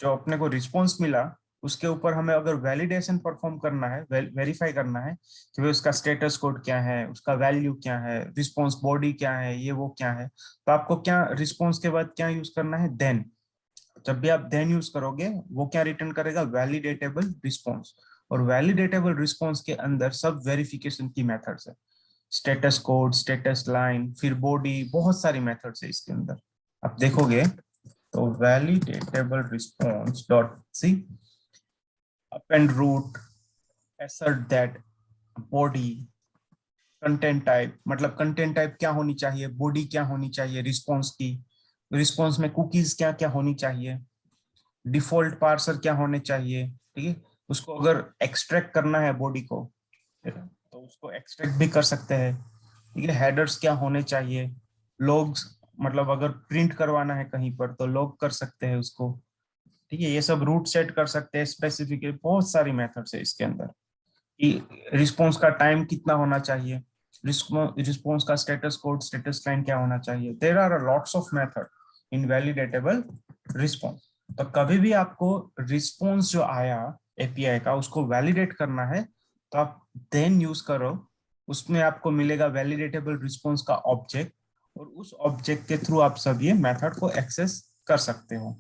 जो अपने को रिस्पॉन्स मिला उसके ऊपर हमें अगर वैलिडेशन परफॉर्म करना है, वेरीफाई करना है कि भाई उसका स्टेटस कोड क्या है, उसका वैल्यू क्या है, रिस्पॉन्स बॉडी क्या है, ये वो क्या है, तो आपको क्या रिस्पॉन्स के बाद क्या यूज करना है, देन। जब भी आप देन यूज करोगे वो क्या रिटर्न करेगा, वैलिडेटेबल रिस्पॉन्स। और वैलिडेटेबल रिस्पॉन्स के अंदर सब वेरिफिकेशन की मेथड्स है, स्टेटस कोड, स्टेटस लाइन, फिर बॉडी, बहुत सारी मेथड्स है इसके अंदर। आप देखोगे तो validatable response dot C append root, assert that, body, content type, मतलब कंटेंट टाइप क्या होनी चाहिए, बॉडी क्या होनी चाहिए रिस्पॉन्स की, रिस्पॉन्स में कुकीज क्या क्या होनी चाहिए, डिफॉल्ट पार्सर क्या होने चाहिए, ठीक है। उसको अगर एक्सट्रैक्ट करना है बॉडी को तो उसको एक्सट्रैक्ट भी कर सकते हैं, ठीक है। हेडर्स क्या होने चाहिए, लॉग्स, मतलब अगर प्रिंट करवाना है कहीं पर तो लॉग कर सकते हैं उसको, ठीक है। ये सब रूट सेट कर सकते हैं, स्पेसिफिक बहुत सारी मेथड्स है इसके अंदर कि रिस्पॉन्स का टाइम कितना होना चाहिए, रिस्पॉन्स का स्टेटस कोड, स्टेटस लाइन क्या होना चाहिए। There are lots of method in validatable response. तो कभी भी आपको रिस्पॉन्स जो आया एपीआई का उसको वैलिडेट करना है तो आप देन यूज करो, उसमें आपको मिलेगा वैलिडेटेबल रिस्पॉन्स का ऑब्जेक्ट, और उस ऑब्जेक्ट के थ्रू आप सब ये मेथड को एक्सेस कर सकते हो।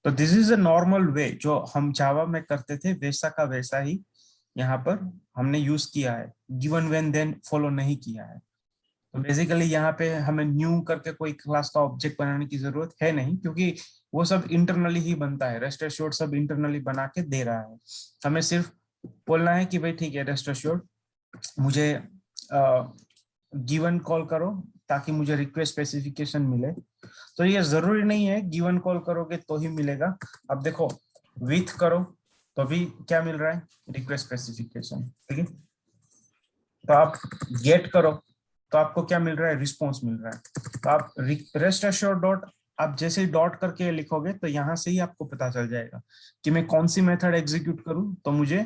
तो this is a normal way, जो हम जावा में करते थे वैसा का वैसा ही यहाँ पर हमने यूज किया है, गिवन व्हेन देन फॉलो नहीं किया है। तो बेसिकली यहाँ पे हमें न्यू करके कोई क्लास का ऑब्जेक्ट बनाने की जरूरत है नहीं, क्योंकि वो सब इंटरनली ही बनता है, रेस्ट एश्योर्ड सब इंटरनली बना के दे रहा है। हमें सिर्फ बोलना है कि भाई ठीक है रेस्ट एश्योर्ड मुझे गिवन कॉल करो ताकि मुझे रिक्वेस्ट स्पेसिफिकेशन मिले। तो ये जरूरी नहीं है गिवन कॉल करोगे तो ही मिलेगा। अब देखो विथ करो तो भी क्या मिल रहा है, रिक्वेस्ट स्पेसिफिकेशन, ठीक है। तो आप गेट करो तो आपको क्या मिल रहा है, रिस्पॉन्स मिल रहा है। तो आप रेस्ट एश्योर्ड डॉट, आप जैसे ही डॉट करके लिखोगे तो यहाँ से ही आपको पता चल जाएगा कि मैं कौन सी मेथड एग्जीक्यूट करूं तो मुझे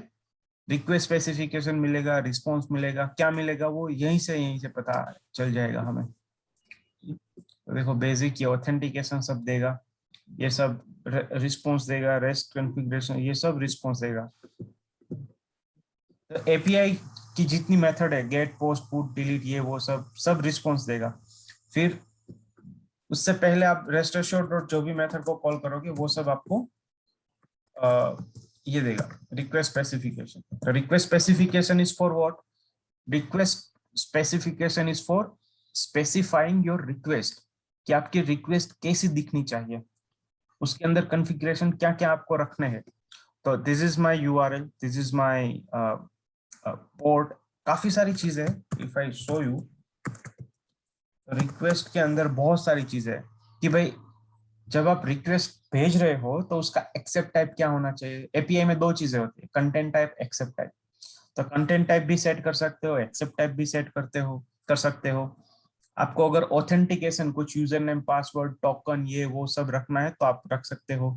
रिक्वेस्ट स्पेसिफिकेशन मिलेगा, रिस्पॉन्स मिलेगा, क्या मिलेगा वो यहीं से पता चल जाएगा हमें। तो देखो बेसिक ये ऑथेंटिकेशन सब देगा, ये सब रिस्पॉन्स देगा, रेस्ट कॉन्फ़िगरेशन ये सब रिस्पॉन्स देगा। तो एपीआई की जितनी मेथड है, गेट, पोस्ट, पुट, डिलीट, ये वो सब सब रिस्पॉन्स देगा। फिर उससे पहले आप रेस्ट एश्योर्ड और जो भी मेथड को कॉल करोगे वो सब आपको ये देगा, रिक्वेस्ट स्पेसिफिकेशन। तो request specification is for what, request specification is for specifying your request, कि आपकी रिक्वेस्ट कैसी दिखनी चाहिए, उसके अंदर कॉन्फ़िगरेशन क्या क्या आपको रखने हैं। तो this is my URL, this is my port, काफी सारी चीजें। If I show you request के अंदर बहुत सारी चीजें है कि भाई जब आप रिक्वेस्ट भेज रहे हो तो उसका एक्सेप्ट टाइप क्या होना चाहिए। एपीआई में दो चीजें होती है, कंटेंट टाइप, एक्सेप्ट टाइप। तो कंटेंट टाइप भी सेट कर सकते हो, एक्सेप्ट टाइप भी सेट कर सकते हो। आपको अगर ऑथेंटिकेशन कुछ यूजर नेम, पासवर्ड, टोकन ये वो सब रखना है तो आप रख सकते हो,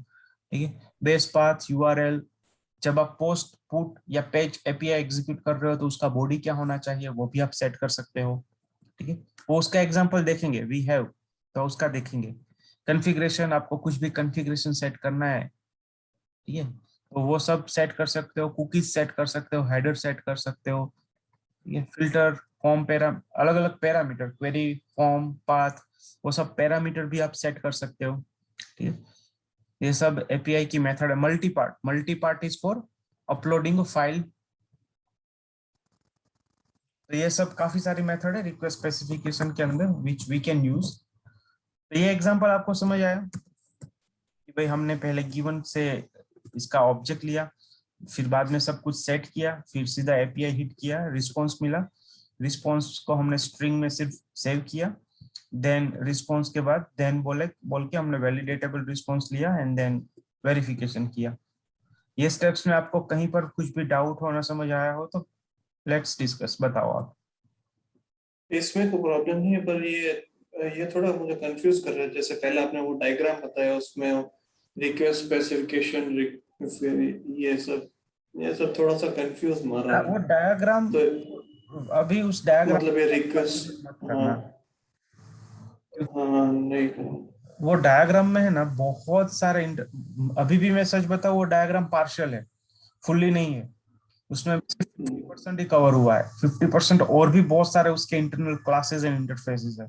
ठीक है। बेस पाथ, यूआरएल, जब आप पोस्ट, पुट या पेज एपीआई एग्जीक्यूट कर रहे हो तो उसका बॉडी क्या होना चाहिए वो भी आप सेट कर सकते हो, ठीक है। पोस्ट का एग्जांपल देखेंगे, वी हैव, तो उसका देखेंगे। कॉन्फ़िगरेशन, आपको कुछ भी कॉन्फ़िगरेशन सेट करना है, ठीक है, तो वो सब सेट कर सकते हो। कुकीज सेट कर सकते हो, हेडर सेट कर सकते हो, ठीक है। फिल्टर, फॉर्म, अलग अलग पैरामीटर, क्वेरी, फॉर्म, पाथ, वो सब पैरामीटर भी आप सेट कर सकते हो, ठीक है। ये सब एपीआई की मेथड है। Multi part is for uploading file. तो ये सब काफी सारी मेथड है रिक्वेस्ट स्पेसिफिकेशन के अंदर विच वी कैन यूज। तो ये एग्जांपल आपको समझ आया कि भाई हमने पहले गिवन से इसका ऑब्जेक्ट लिया, फिर बाद में सब कुछ सेट किया, फिर सीधा एपीआई हिट किया, रिस्पॉन्स मिला, रिस्पॉन्स को हमने स्ट्रिंग में सिर्फ सेव किया, देन रिस्पॉन्स के बाद देन बोल के हमने वैलिडेटेबल रिस्पॉन्स लिया एंड देन वेरिफिकेशन किया। ये स्टेप्स में आपको कहीं पर कुछ भी डाउट हो, ना समझ आया हो तो लेट्स डिस्कस, बताओ आप। इसमें कोई प्रॉब्लम नहीं है, पर ये थोड़ा मुझे कंफ्यूज कर रहा है। जैसे पहले आपने वो डायग्राम बताया, उसमें रिक्वेस्ट स्पेसिफिकेशन, ये सब थोड़ा सा कंफ्यूज मार रहा वो है। डायग्राम, तो अभी उस डायग्राम मतलब ये रिक्वेस्ट, मत हाँ करना। हाँ, नहीं करो। वो डायग्राम में है ना बहुत सारे अभी भी मैं सच बताऊं, वो डायग्राम पार्शियल है, फुल्ली नहीं है। उसमें 50% ही कवर हुआ है, 50% और भी बहुत सारे उसके इंटरनल क्लासेस एंड इंटरफेसेस है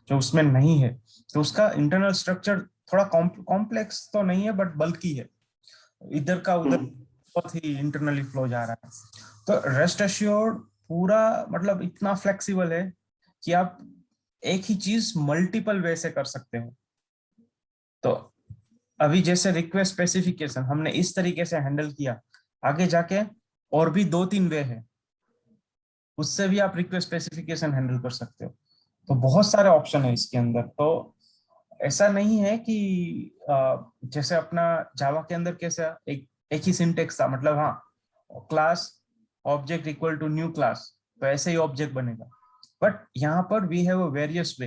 जो उसमें नहीं है। तो उसका इंटरनल स्ट्रक्चर थोड़ा कॉम्प्लेक्स तो नहीं है, बट बल्कि है, इधर का उधर बहुत ही इंटरनली फ्लो जा रहा है। तो रेस्ट एश्योर्ड पूरा मतलब इतना फ्लेक्सिबल है कि आप एक ही चीज मल्टीपल वे से कर सकते हो। तो अभी जैसे रिक्वेस्ट स्पेसिफिकेशन हमने इस तरीके से हैंडल किया, आगे जाके और भी 2-3 वे है, उससे भी आप रिक्वेस्ट स्पेसिफिकेशन हैंडल कर सकते हो। तो बहुत सारे ऑप्शन है इसके अंदर। तो ऐसा नहीं है कि जैसे अपना जावा के अंदर कैसा एक ही सिंटेक्स था, मतलब हाँ, class object equal to new class, तो ऐसे ही ऑब्जेक्ट बनेगा। बट यहाँ पर we have a various way.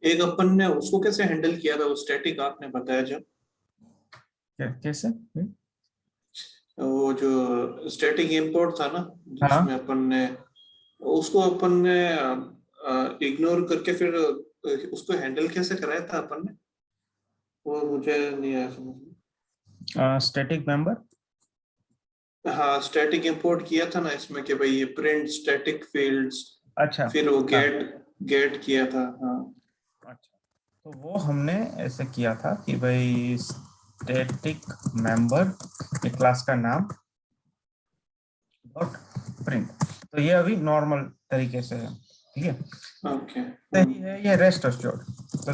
एक अपन ने उसको कैसे हैंडल किया था, वो स्टैटिक आपने बताया जब, कैसे? वो जो स्टैटिक इंपोर्ट था ना, जिसमें हाँ, अपन ने इग्नोर करके फिर उसको हैंडल कैसे कराया था अपन ने, वो मुझे नहीं आया समझ में। Static member. हाँ, स्टैटिक इंपोर्ट किया था ना इसमें कि भाई ये प्रिंट स्टैटिक फील्ड्स, अच्छा, फिर वो हाँ, गेट गेट किया था, हाँ। अच्छा। तो वो हमने ऐसे किया था कि भाई स्टैटिक मेंबर एक क्लास का नाम डॉट प्रिंट। तो ये अभी नॉर्मल तरीके से है, ठीक है। ओके। सही है, ये रेस्ट एश्योर्ड।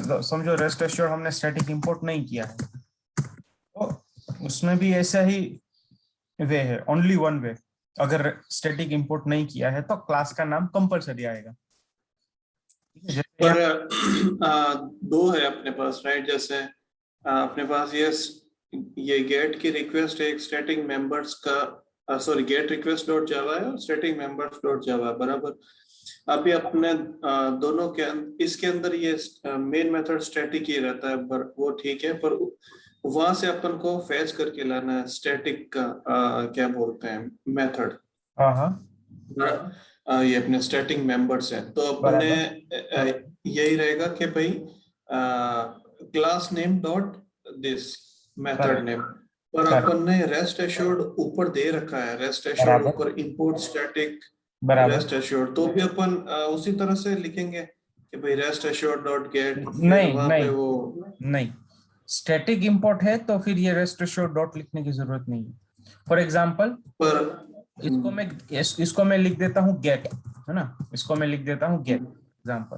तो समझो रेस्ट एश्योर्ड हमने स्टैटिक इंपोर्ट नहीं किया है, तो उसमें भी ऐसा ही वे है, ओनली वन वे। अगर स्टैटिक इंपोर्ट नहीं किया है तो क्लास का नाम कंपलसरी आएगा, ठीक है। जैसे पर यहाँ दो है अपने पास, राइट? जैसे अपने पास ये गेट की रिक्वेस्ट है, एक स्टैटिक मेंबर्स का, सॉरी, गेट रिक्वेस्ट डॉट जावा है और स्टैटिक मेंबर्स डॉट जावा है, बराबर। अभी अपने दोनों के इसके अंदर ये मेन मेथड स्टैटिक ही रहता है, पर वो ठीक है। पर वहां से अपन को फैच करके लाना है स्टैटिक का, क्या बोलते हैं, मेथड। हाँ हाँ, ये अपने स्टैटिक मेंबर्स हैं, तो अपने बराबर यही रहेगा कि भाई class name dot this method name. Correct पर करेक्ट, अपन ने रेस्ट एश्योर्ड ऊपर दे रखा है, रेस्ट एश्योर्ड बराबर ऊपर इंपोर्ट स्टैटिक बराबर। रेस्ट एश्योर्ड, तो भी अपन उसी तरह से लिखेंगे कि भाई रेस्ट एश्योर्ड डॉट गेट, फिर नहीं वहां पे नहीं वो। नहीं, स्टैटिक इंपोर्ट है तो फिर ये रेस्ट एश्योर्ड डॉट लिखने की जरूरत नहीं है। फॉर एग्जांपल पर इसको मैं लिख देता हूँ गेट, है ना, इसको मैं लिख देता हूँ गेट एग्जांपल।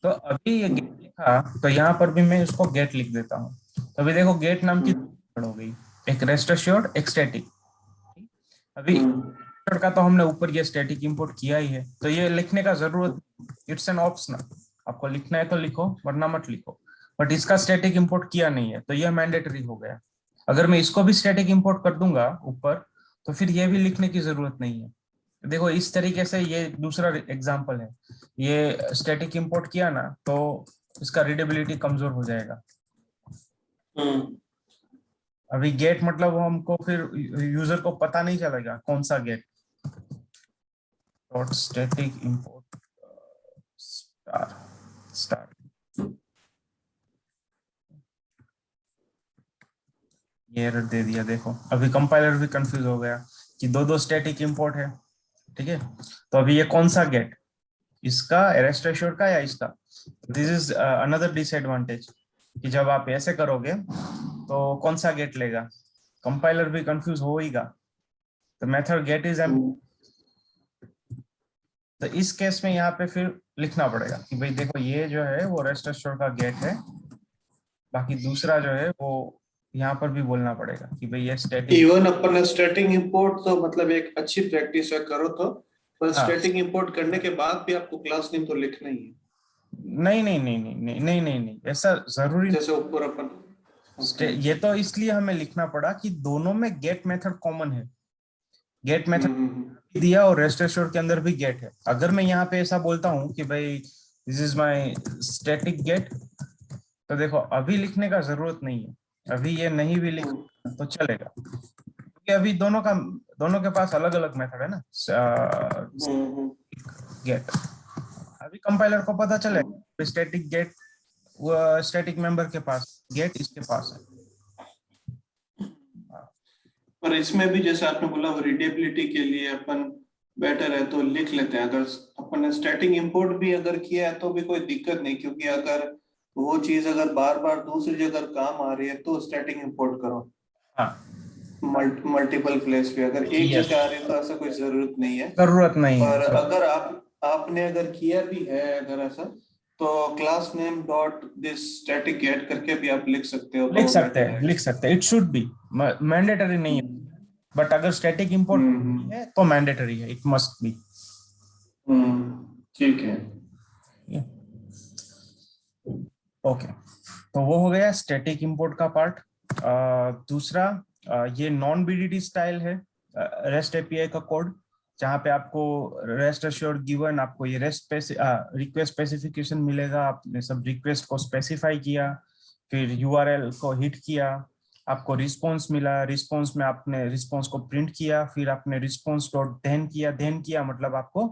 तो अभी ये गेट लिखा, तो यहाँ पर भी मैं इसको गेट लिख देता हूँ। तो अभी देखो गेट नाम की हो गई, एक रेस्ट एश्योर्ड एक स्टैटिक। अभी का तो हमने ऊपर ये स्टैटिक इंपोर्ट किया ही है, तो ये लिखने का जरूरत, इट्स एन ऑप्शनल। आपको लिखना है तो लिखो, वरना मत लिखो। बट इसका स्टैटिक इंपोर्ट किया नहीं है तो ये मैंडेटरी हो गया। अगर मैं इसको भी स्टैटिक इंपोर्ट कर दूंगा ऊपर, तो फिर ये भी लिखने की जरूरत नहीं है। देखो इस तरीके से, ये दूसरा एग्जांपल है, ये स्टैटिक इंपोर्ट किया ना तो इसका रीडेबिलिटी कमजोर हो जाएगा। अभी गेट मतलब हमको फिर यूजर को पता नहीं चलेगा कौन सा get. Dot static import star star, ये एरर दे दिया। देखो अभी कंपाइलर भी कंफ्यूज हो गया कि दो दो स्टैटिक इंपोर्ट है, ठीक है। तो अभी ये कौन सा गेट, इसका रेस्ट एश्योर्ड का या इसका? दिस इज अनदर डिसएडवांटेज कि जब आप ऐसे करोगे तो कौन सा गेट लेगा, कंपाइलर भी कंफ्यूज होगा। तो मेथड गेट इज एम, तो इस केस में यहाँ पे फिर लिखना पड़ेगा कि भाई देखो ये जो है वो रेस्ट एश्योर्ड का गेट है, बाकी दूसरा जो है वो यहाँ पर भी बोलना पड़ेगा कि भाई ये स्टैटिक। इवन अपन स्टैटिक इंपोर्ट तो मतलब एक अच्छी प्रैक्टिस है, करो तो। पर हाँ, स्टैटिक इंपोर्ट करने के बाद भी आपको क्लास नेम तो लिखना ही है, नहीं नहीं नहीं नहीं नहीं नहीं नहीं नहीं, ऐसा जरूरी जैसे ऊपर अपन। ओके। ये तो इसलिए हमें लिखना पड़ा कि दोनों में गेट मेथड कॉमन है। गेट मेथड दिया और रेस्ट एश्योर्ड के अंदर भी गेट है। अगर मैं यहाँ पे ऐसा बोलता हूँ कि भाई this is my static get, तो देखो अभी लिखने का जरूरत नहीं है, अभी ये नहीं भी लिख तो चलेगा, क्योंकि अभी दोनों के पास अलग अलग मेथड है ना गेट। अभी कंपाइलर को पता चलेगा स्टैटिक गेट स्टैटिक मेंबर के पास, गेट इसके पास है। पर इसमें भी जैसे आपने बोला रीडेबिलिटी के लिए अपन बेटर है तो लिख लेते हैं। अगर अपन ने स्टैटिक इंपोर्ट भी अगर किया है तो भी कोई दिक्कत नहीं, क्योंकि अगर वो चीज अगर बार बार दूसरी जगह काम आ रही है तो स्टैटिक इंपोर्ट करो। हाँ मल्टीपल प्लेस पे अगर एक यस, जगह आ रही है तो ऐसा कोई जरूरत नहीं है। जरूरत नहीं पर है। अगर आपने अगर किया भी है अगर ऐसा, तो class name dot this static get करके भी आप लिख सकते हो लिख तो सकते बेटर हैं, है। लिख सकते हैं, इट शुड बी मैंडेटरी नहीं है, हम्म बट अगर स्टैटिक इंपोर्ट हम्म है तो मैंडेटरी है, इट मस्ट बी। ठीक है। ओके, तो वो हो गया स्टैटिक इंपोर्ट का पार्ट। दूसरा ये नॉन बीडीडी स्टाइल है रेस्ट एपीआई का कोड, जहाँ पे आपको रेस्ट एश्योर्ड गिवन, आपको ये रेस्ट रिक्वेस्ट स्पेसिफिकेशन मिलेगा, आपने सब रिक्वेस्ट को स्पेसिफाई किया, फिर यूआरएल को हिट किया, आपको रिस्पॉन्स मिला, रिस्पॉन्स में आपने रिस्पॉन्स को प्रिंट किया, फिर आपने रिस्पॉन्स डॉट देन किया मतलब आपको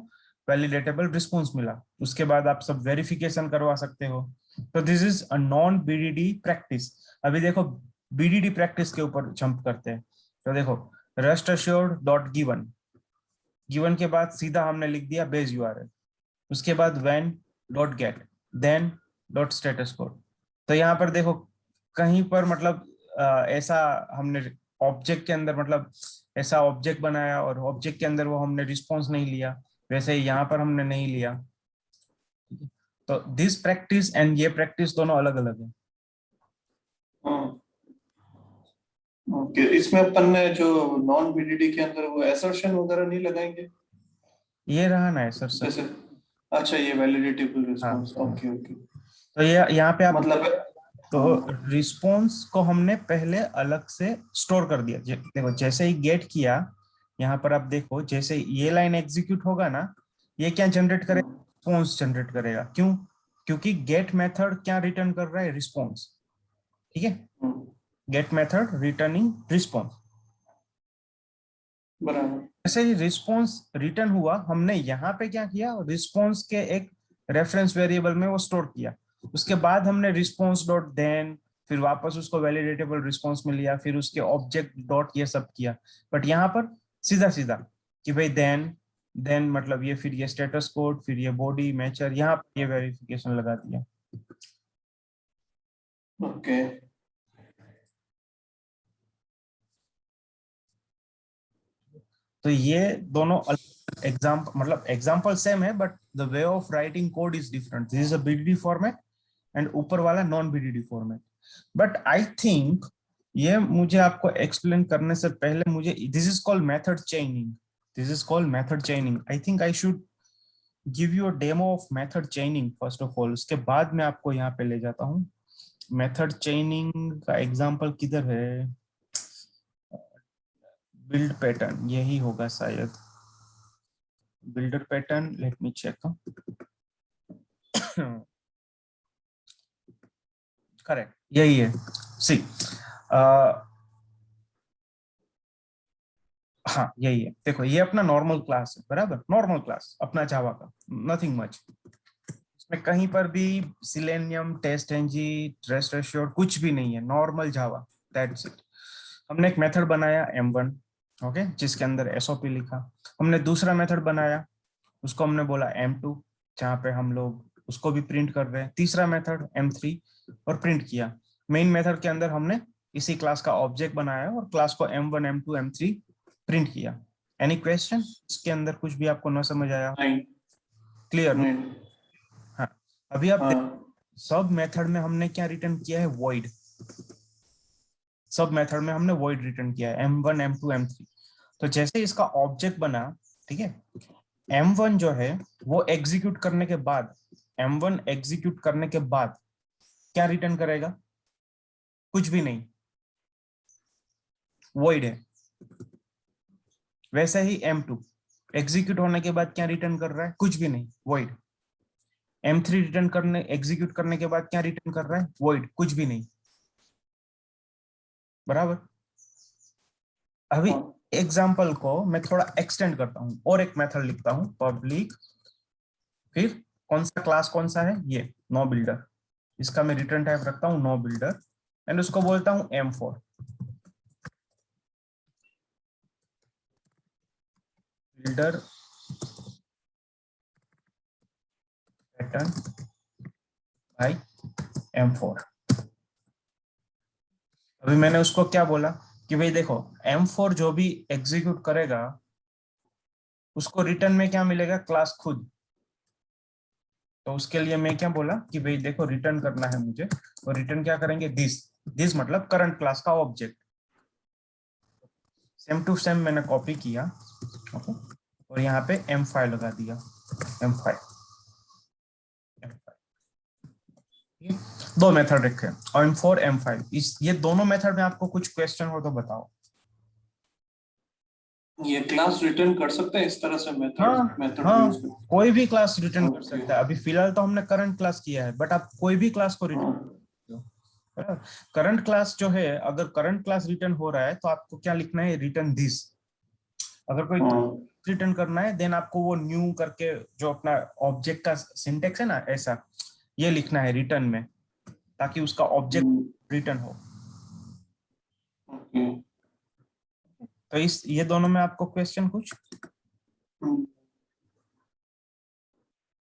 वैलिडेटेबल रिस्पॉन्स मिला। उसके बाद आप सब वेरिफिकेशन करवा सकते हो। तो this is a non VDD practice. अभी देखो बीडीडी प्रैक्टिस के ऊपर जंप करते हैं। तो देखो rest assured dot given, given के बाद सीधा हमने लिख दिया बेस यूआरएल, उसके बाद when dot get, then dot status code. तो यहाँ पर देखो कहीं पर मतलब ऐसा हमने ऑब्जेक्ट के अंदर मतलब ऐसा ऑब्जेक्ट बनाया और ऑब्जेक्ट के अंदर वो हमने रिस्पॉन्स नहीं लिया, वैसे यहाँ पर हमने नहीं लिया। तो दिस प्रैक्टिस एंड ये प्रैक्टिस दोनों अलग अलग है। हाँ ओके, इसमें अपन ने जो नॉन बीडीडी के अंदर वो असर्शन वगैरह नहीं लगाएंगे ये रहा ना सर सर। जैसे? अच्छा, ये वैलिडेटेबल हाँ रिस्पांस, हाँ। Okay okay. तो ये यहाँ पे आप मतलब तो हाँ रिस्पॉन्स को हमने पहले अलग से स्टोर कर दिया। देखो जैसे ही गेट किया, यहाँ पर आप देखो जैसे ये लाइन एग्जीक्यूट होगा ना, ये क्या जनरेट करेगा, रिस्पॉन्स जनरेट करेगा। क्यों? क्योंकि गेट मेथड क्या रिटर्न कर रहा है, रिस्पॉन्स। ठीक है, हम्म, गेट मेथड रिटर्निंग रिस्पॉन्स। बराबर। जैसे ही रिस्पॉन्स रिटर्न हुआ, हमने यहाँ पे क्या किया, रिस्पॉन्स के एक रेफरेंस वेरिएबल में वो स्टोर किया। उसके बाद हमने रिस्पॉन्स डॉट देन, फिर वापस उसको वैलिडेटेबल रिस्पॉन्स में लिया, फिर उसके ऑब्जेक्ट डॉट ये सब किया। बट यहाँ पर सीधा सीधा कि भाई देन मतलब ये, फिर ये स्टेटस कोड, फिर ये बॉडी मैचर, यहाँ पर ये वेरिफिकेशन लगा दिया। ओके तो ये दोनों एग्जाम्पल मतलब एग्जाम्पल सेम है, but the way of writing code is different. This is a VDD format and ऊपर वाला non VDD format. But I think ये मुझे आपको एक्सप्लेन करने से पहले मुझे, this is called method चेनिंग, this is called method चेनिंग। I think I should give you a demo of method चेनिंग first of all, उसके बाद मैं आपको यहाँ पे ले जाता हूँ। मेथड चेनिंग का एग्जाम्पल किधर है, बिल्ड पैटर्न यही होगा शायद, builder pattern, let me check. Correct, यही है। सी हाँ यही है। देखो ये अपना नॉर्मल क्लास है, बराबर, नॉर्मल क्लास अपना जावा का, नथिंग मच। इसमें कहीं पर भी Selenium, test NG, rest assured कुछ भी नहीं है, नॉर्मल जावा, दैट्स इट। हमने एक मेथड बनाया m1, ओके, जिसके अंदर एसओपी लिखा। हमने दूसरा मेथड बनाया, उसको हमने बोला m2, जहाँ पे हम लोग उसको भी प्रिंट कर रहे हैं। तीसरा मेथड m3 और प्रिंट किया। मेन मेथड के अंदर हमने इसी क्लास का ऑब्जेक्ट बनाया और क्लास को m1 m2 m3 प्रिंट किया। एनी क्वेश्चन इसके अंदर, कुछ भी आपको ना समझ आया? नहीं क्लियर? नहीं। हाँ। अभी आप हाँ सब मेथड में हमने क्या रिटर्न किया है, वॉइड। सब मेथड में हमने वॉइड रिटर्न किया है m1 m2 m3। तो जैसे इसका ऑब्जेक्ट बना, ठीक है, m1 जो है वो एग्जीक्यूट करने के बाद, m1 एग्जीक्यूट करने के बाद क्या रिटर्न करेगा, कुछ भी नहीं, वॉइड है। वैसे ही M2 एग्जीक्यूट होने के बाद क्या रिटर्न कर रहा है? कुछ भी नहीं, void. M3 रिटर्न करने एग्जीक्यूट करने के बाद क्या रिटर्न कर रहा है? void, कुछ भी नहीं, बराबर। अभी एग्जाम्पल को मैं थोड़ा एक्सटेंड करता हूं और एक मेथड लिखता हूं, पब्लिक, फिर कौन सा क्लास कौन सा है? ये नो बिल्डर। इसका मैं रिटर्न टाइप रखता हूं नो बिल्डर एंड उसको बोलता हूं M4 builder pattern bye M4। अभी मैंने उसको क्या बोला कि भाई देखो M4 जो भी एग्जीक्यूट करेगा उसको रिटर्न में क्या मिलेगा? क्लास खुद। तो उसके लिए मैं क्या बोला कि भाई देखो रिटर्न करना है मुझे, तो रिटर्न क्या करेंगे? दिस मतलब करंट क्लास का ऑब्जेक्ट। सेम टू सेम मैंने कॉपी किया, ओके, और यहाँ पे M5 लगा दिया, M5। दो मेथड रखे, M4 M5। इस ये दोनों मेथड में आपको कुछ क्वेश्चन हो तो बताओ। ये क्लास रिटर्न कर सकते हैं इस तरह से हाँ मेथड हाँ, यूज करके? कोई भी क्लास रिटर्न कर ओके। सकता है। अभी फिलहाल तो हमने करंट क्लास किया है, बट आप कोई भी क्लास को रिटर्न, करंट क्लास जो है, अगर करंट क्लास रिटर्न हो रहा है तो आपको क्या लिखना है? Return this. अगर कोई रिटर्न करना है देन आपको वो न्यू करके जो अपना ऑब्जेक्ट का सिंटेक्स है ना, ऐसा ये लिखना है रिटर्न में, ताकि उसका ऑब्जेक्ट रिटर्न हो। ओके। तो इस ये दोनों में आपको क्वेश्चन कुछ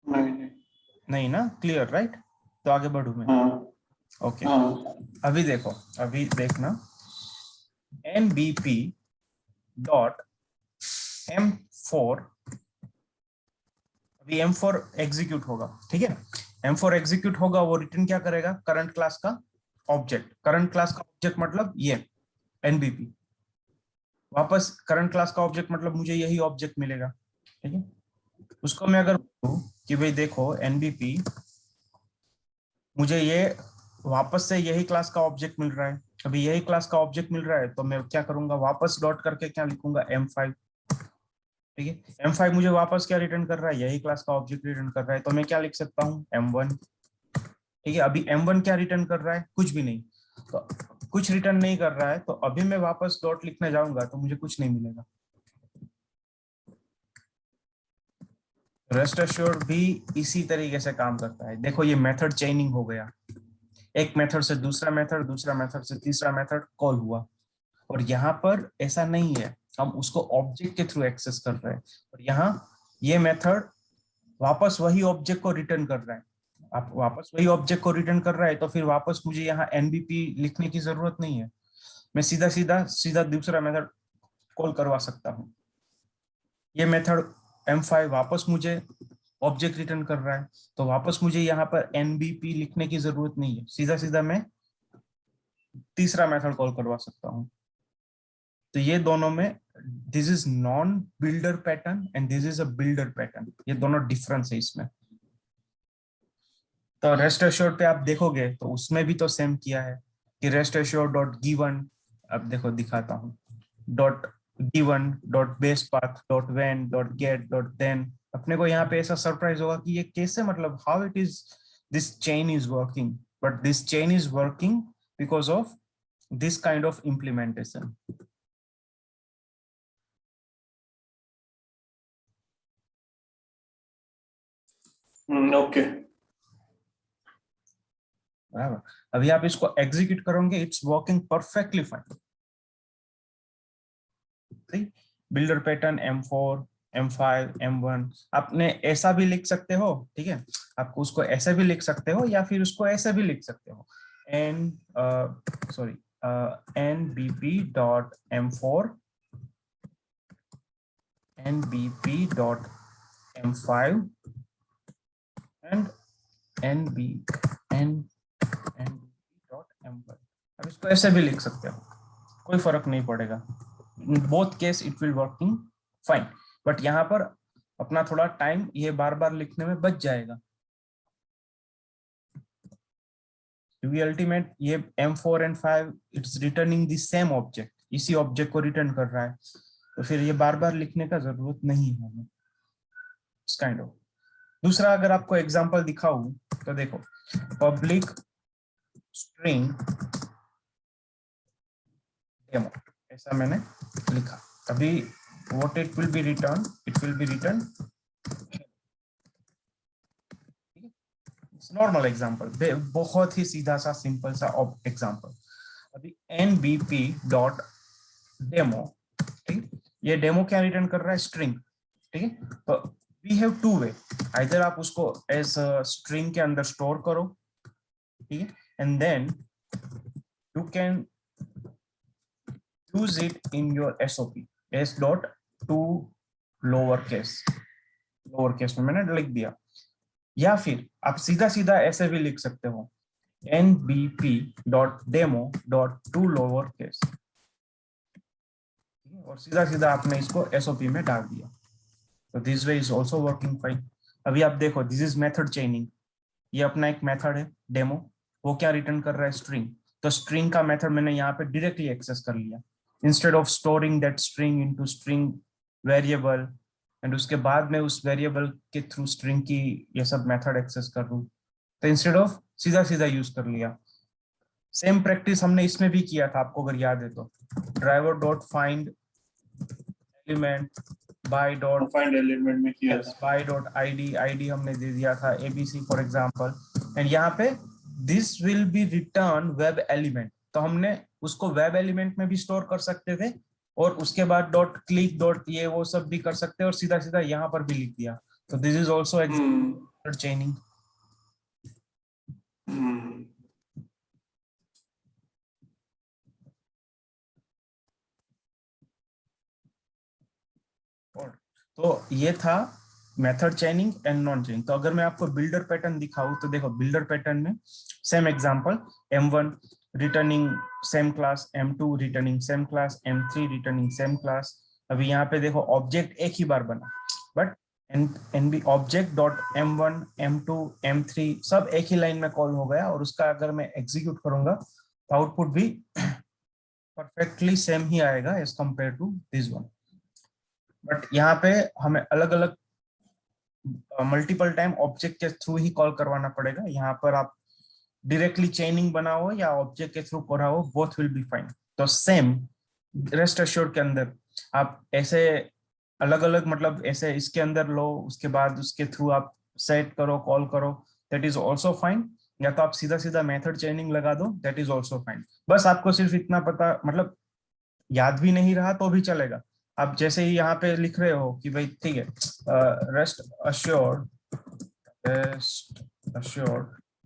नहीं। नहीं ना? Clear, right? तो आगे बढ़ू मैं। हाँ ओके, हाँ। अभी देखो, अभी देखना, NBP डॉट M4, अभी M4 एग्जीक्यूट होगा, ठीक है? M4 एग्जीक्यूट होगा, वो रिटर्न क्या करेगा? करंट क्लास का ऑब्जेक्ट। करंट क्लास का ऑब्जेक्ट मतलब ये NBP। वापस करंट क्लास का ऑब्जेक्ट मतलब मुझे यही ऑब्जेक्ट मिलेगा, ठीक है? उसको मैं अगर बोलूं कि भाई देखो NBP, मुझे ये वापस से यही क्लास का ऑब्जेक्ट मिल रहा है, अभी यही क्लास का ऑब्जेक्ट मिल रहा है, तो मैं क्या करूंगा? वापस डॉट करके क्या लिखूंगा? M5, ठीक है? M5 मुझे वापस क्या रिटर्न कर रहा है? यही क्लास का ऑब्जेक्ट रिटर्न कर रहा है, तो मैं क्या लिख सकता हूँ? M1, ठीक है? अभी M1 क्या रिटर्न कर रहा है? कुछ भी नहीं। तो कुछ रिटर्न नहीं कर रहा है, तो अभी मैं वापस डॉट लिखने जाऊंगा तो मुझे कुछ नहीं मिलेगा। रेस्ट एश्योर्ड भी इसी तरीके से काम करता है। देखो ये मेथड चेनिंग हो गया, एक मेथड से दूसरा मेथड, दूसरा मेथड से तीसरा मेथड कॉल हुआ, और यहाँ पर ऐसा नहीं है, हम उसको ऑब्जेक्ट के थ्रू एक्सेस कर रहे हैं, और यहाँ ये मेथड वापस वही ऑब्जेक्ट को रिटर्न कर रहा है। आप वापस वही ऑब्जेक्ट को रिटर्न कर रहा है, तो फिर वापस मुझे यहाँ NBP लिखने की जरूरत नहीं है, मैं सीधा सीधा सीधा दूसरा मेथड कॉल करवा सकता हूँ। ये मेथड M5 वापस मुझे ऑब्जेक्ट रिटर्न कर रहा है, तो वापस मुझे यहाँ पर NBP लिखने की जरूरत नहीं है, सीधा सीधा मैं तीसरा मेथड कॉल करवा सकता हूँ। तो ये दोनों में this is non builder pattern and this is a builder pattern, ये दोनों डिफरेंस है इसमें। तो रेस्ट एश्योर्ड पे आप देखोगे तो उसमें भी तो सेम किया है कि रेस्ट एश्योर्ड डॉट गिवन, अब देखो दिखाता हूँ, dot given dot base path dot when dot get dot then. अपने को यहाँ पे ऐसा सरप्राइज होगा कि ये कैसे, मतलब how it is this chain is working, but this chain is working because of this kind of implementation. Okay. बराबर। अभी आप इसको एग्जीक्यूट करोगे, it's working perfectly fine. Builder pattern M4 M5 M1 आपने ऐसा भी लिख सकते हो, ठीक है? आपको उसको ऐसे भी लिख सकते हो या फिर उसको ऐसे भी लिख सकते हो, N sorry NBP dot M4 NBP dot M5 and NBP dot M1। अब इसको ऐसे भी लिख सकते हो, कोई फर्क नहीं पड़ेगा, in both case it will working fine, but यहाँ पर अपना थोड़ा टाइम ये बार बार लिखने में बच जाएगा, क्योंकि अल्टीमेट ये M4 and 5 it's returning the same object, इसी ऑब्जेक्ट को रिटर्न कर रहा है। तो फिर ये बार बार लिखने का जरूरत नहीं है हमें, इस काइंड ऑफ। दूसरा अगर आपको एग्जांपल दिखाऊं तो देखो, पब्लिक स्ट्रिंग डेमो, ऐसा मैंने लिखा। अभी what it will be return, it will be return normal example, बहुत ही सीधा सा सिंपल सा एग्जांपल। अभी nbp डॉट डेमो, ठीक, ये डेमो क्या रिटर्न कर रहा है, स्ट्रिंग, ठीक है। तो we have two way, either आप उसको एज स्ट्रिंग के अंदर स्टोर करो, ठीक है, and then you can use it in your SOP, s dot to lower case में मैंने लिख दिया, या फिर आप सीधा सीधा ऐसे भी लिख सकते हो nbp dot demo dot to lower case, और सीधा सीधा आपने इसको SOP में डाल दिया। तो this way is also working fine. अभी आप देखो, दिस इज मेथड चेनिंग, ये अपना एक मेथड है डेमो, वो क्या रिटर्न कर रहा है, स्ट्रिंग। तो स्ट्रिंग का मेथड मैंने यहाँ पे डायरेक्टली एक्सेस कर लिया, instead of storing that string into string variable, and उसके बाद में उस वेरिएबल के थ्रू स्ट्रिंग की ये सब मेथड एक्सेस कर लूं, तो इंस्टेड ऑफ सीधा सीधा यूज कर लिया। सेम प्रैक्टिस हमने इसमें भी किया था, आपको अगर याद है तो, driver dot find element by dot find element में किया था, बाय डॉट आईडी हमने दे दिया था ABC फॉर एग्जांपल, एंड यहाँ पे this will be return web element, तो हमने उसको वेब एलिमेंट में भी स्टोर कर सकते थे, और उसके बाद डॉट क्लिक डॉट ये वो सब भी कर सकते हैं, और सीधा सीधा यहाँ पर भी लिख दिया। तो दिस इज ऑल्सो एग्जांपल चेनिंग। तो ये था मेथड चेनिंग एंड नॉन चेनिंग। तो अगर मैं आपको बिल्डर पैटर्न दिखाऊं तो देखो, बिल्डर पैटर्न में same example, M1 returning same class, M2 returning same class, M3 returning same class. अभी यहाँ पे देखो ऑब्जेक्ट एक ही बार बना, but NB object dot M1 M2 M3 सब एक ही लाइन में कॉल हो गया, और उसका अगर मैं एग्जीक्यूट करूंगा तो आउटपुट भी परफेक्टली सेम ही आएगा as compare to this one. But यहाँ पे हमें अलग अलग मल्टीपल टाइम ऑब्जेक्ट के थ्रू ही कॉल करवाना पड़ेगा। यहाँ पर आप डायरेक्टली चेनिंग बनाओ या ऑब्जेक्ट के थ्रू कराओ, बोथ विल बी फाइन। तो सेम रेस्ट एश्योर्ड के अंदर आप ऐसे अलग अलग, मतलब ऐसे इसके अंदर लो, उसके बाद उसके थ्रू आप सेट करो, कॉल करो, दैट इज ऑल्सो फाइन। या तो आप सीधा सीधा मेथड चेनिंग लगा दो, दैट इज ऑल्सो फाइन। बस आपको सिर्फ इतना पता, मतलब याद भी नहीं रहा तो भी चलेगा। आप जैसे ही यहाँ पे लिख रहे हो कि भाई ठीक है, रेस्ट अश्योर्ड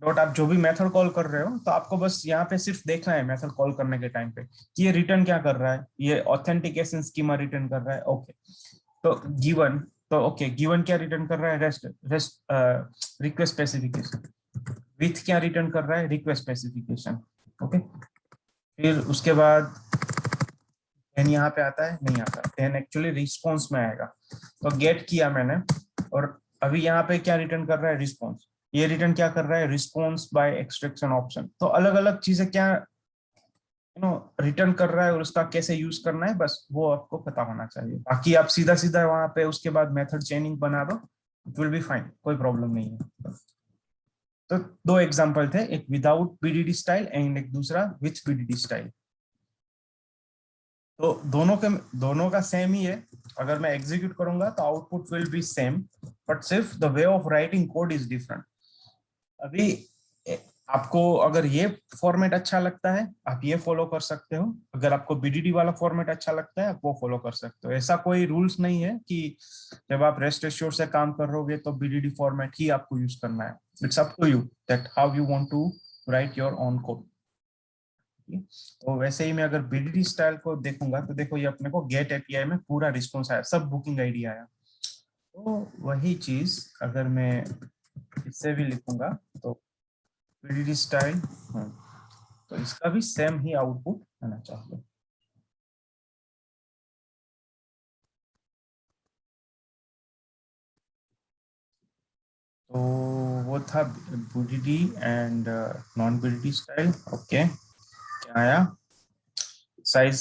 डॉट, आप जो भी मेथड कॉल कर रहे हो, तो आपको बस यहाँ पे सिर्फ देखना है मेथड कॉल करने के टाइम पे कि ये रिटर्न क्या कर रहा है, ये ऑथेंटिकेशन स्कीमा रिटर्न कर रहा है, ओके। तो गिवन, तो ओके, गिवन क्या रिटर्न कर रहा है, रेस्ट रिक्वेस्ट स्पेसिफिकेशन। विथ क्या रिटर्न कर रहा है, रिक्वेस्ट स्पेसिफिकेशन, ओके। फिर उसके बाद देन यहाँ पे आता है, नहीं आता, देन एक्चुअली रिस्पॉन्स में आएगा। तो गेट किया मैंने, और अभी यहाँ पे क्या रिटर्न कर रहा है, रिस्पॉन्स। ये रिटर्न क्या कर रहा है, रिस्पॉन्स बाय एक्सट्रैक्शन ऑप्शन। तो अलग अलग चीजें क्या रिटर्न कर रहा है, और उसका कैसे यूज करना है, बस वो आपको पता होना चाहिए। बाकी आप सीधा सीधा वहां पे उसके बाद मेथड चेनिंग बना दो, इट विल बी फाइन, कोई प्रॉब्लम नहीं है। तो दो एग्जांपल थे, एक विदाउट BDD स्टाइल एंड एक दूसरा विथ BDD स्टाइल। तो दोनों का सेम ही है। अगर मैं एग्जीक्यूट करूंगा तो output will be same, but सिर्फ the way of writing code is different. अभी आपको अगर ये फॉर्मेट अच्छा लगता है, आप ये फॉलो कर सकते हो। अगर आपको BDD वाला फॉर्मेट अच्छा लगता है, आप वो फॉलो कर सकते हो। ऐसा कोई रूल्स नहीं है कि जब आप रेस्ट एश्योर्ड से काम करोगे तो BDD फॉर्मेट ही आपको यूज करना है। It's up to you that how you want to write your own code. तो वैसे ही मैं अगर BDD स्टाइल को देखूंगा तो देखो, ये अपने को गेट API में पूरा रिस्पॉन्स आया, सब बुकिंग आईडी आया। तो वही चीज अगर मैं इससे भी लिखूंगा तो BDD स्टाइल, तो इसका भी सेम ही आउटपुट आना चाहिए। तो वो था BDD and non BDD style. Okay, क्या आया, साइज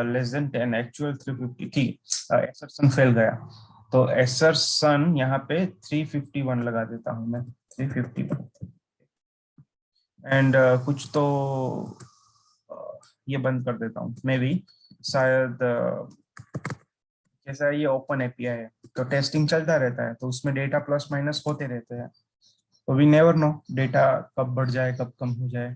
लेस देन 10, एक्चुअल 350 थी, एसर्शन फेल गया, तो एसर्शन यहाँ पे 351 लगा देता हूँ मैं, 351 एंड कुछ तो ये बंद कर देता हूँ मे बी, शायद जैसा ये ओपन एपीआई है तो टेस्टिंग चलता रहता है, तो उसमें डेटा प्लस माइनस होते रहते हैं, तो वी नेवर नो डेटा कब बढ़ जाए कब कम हो जाए।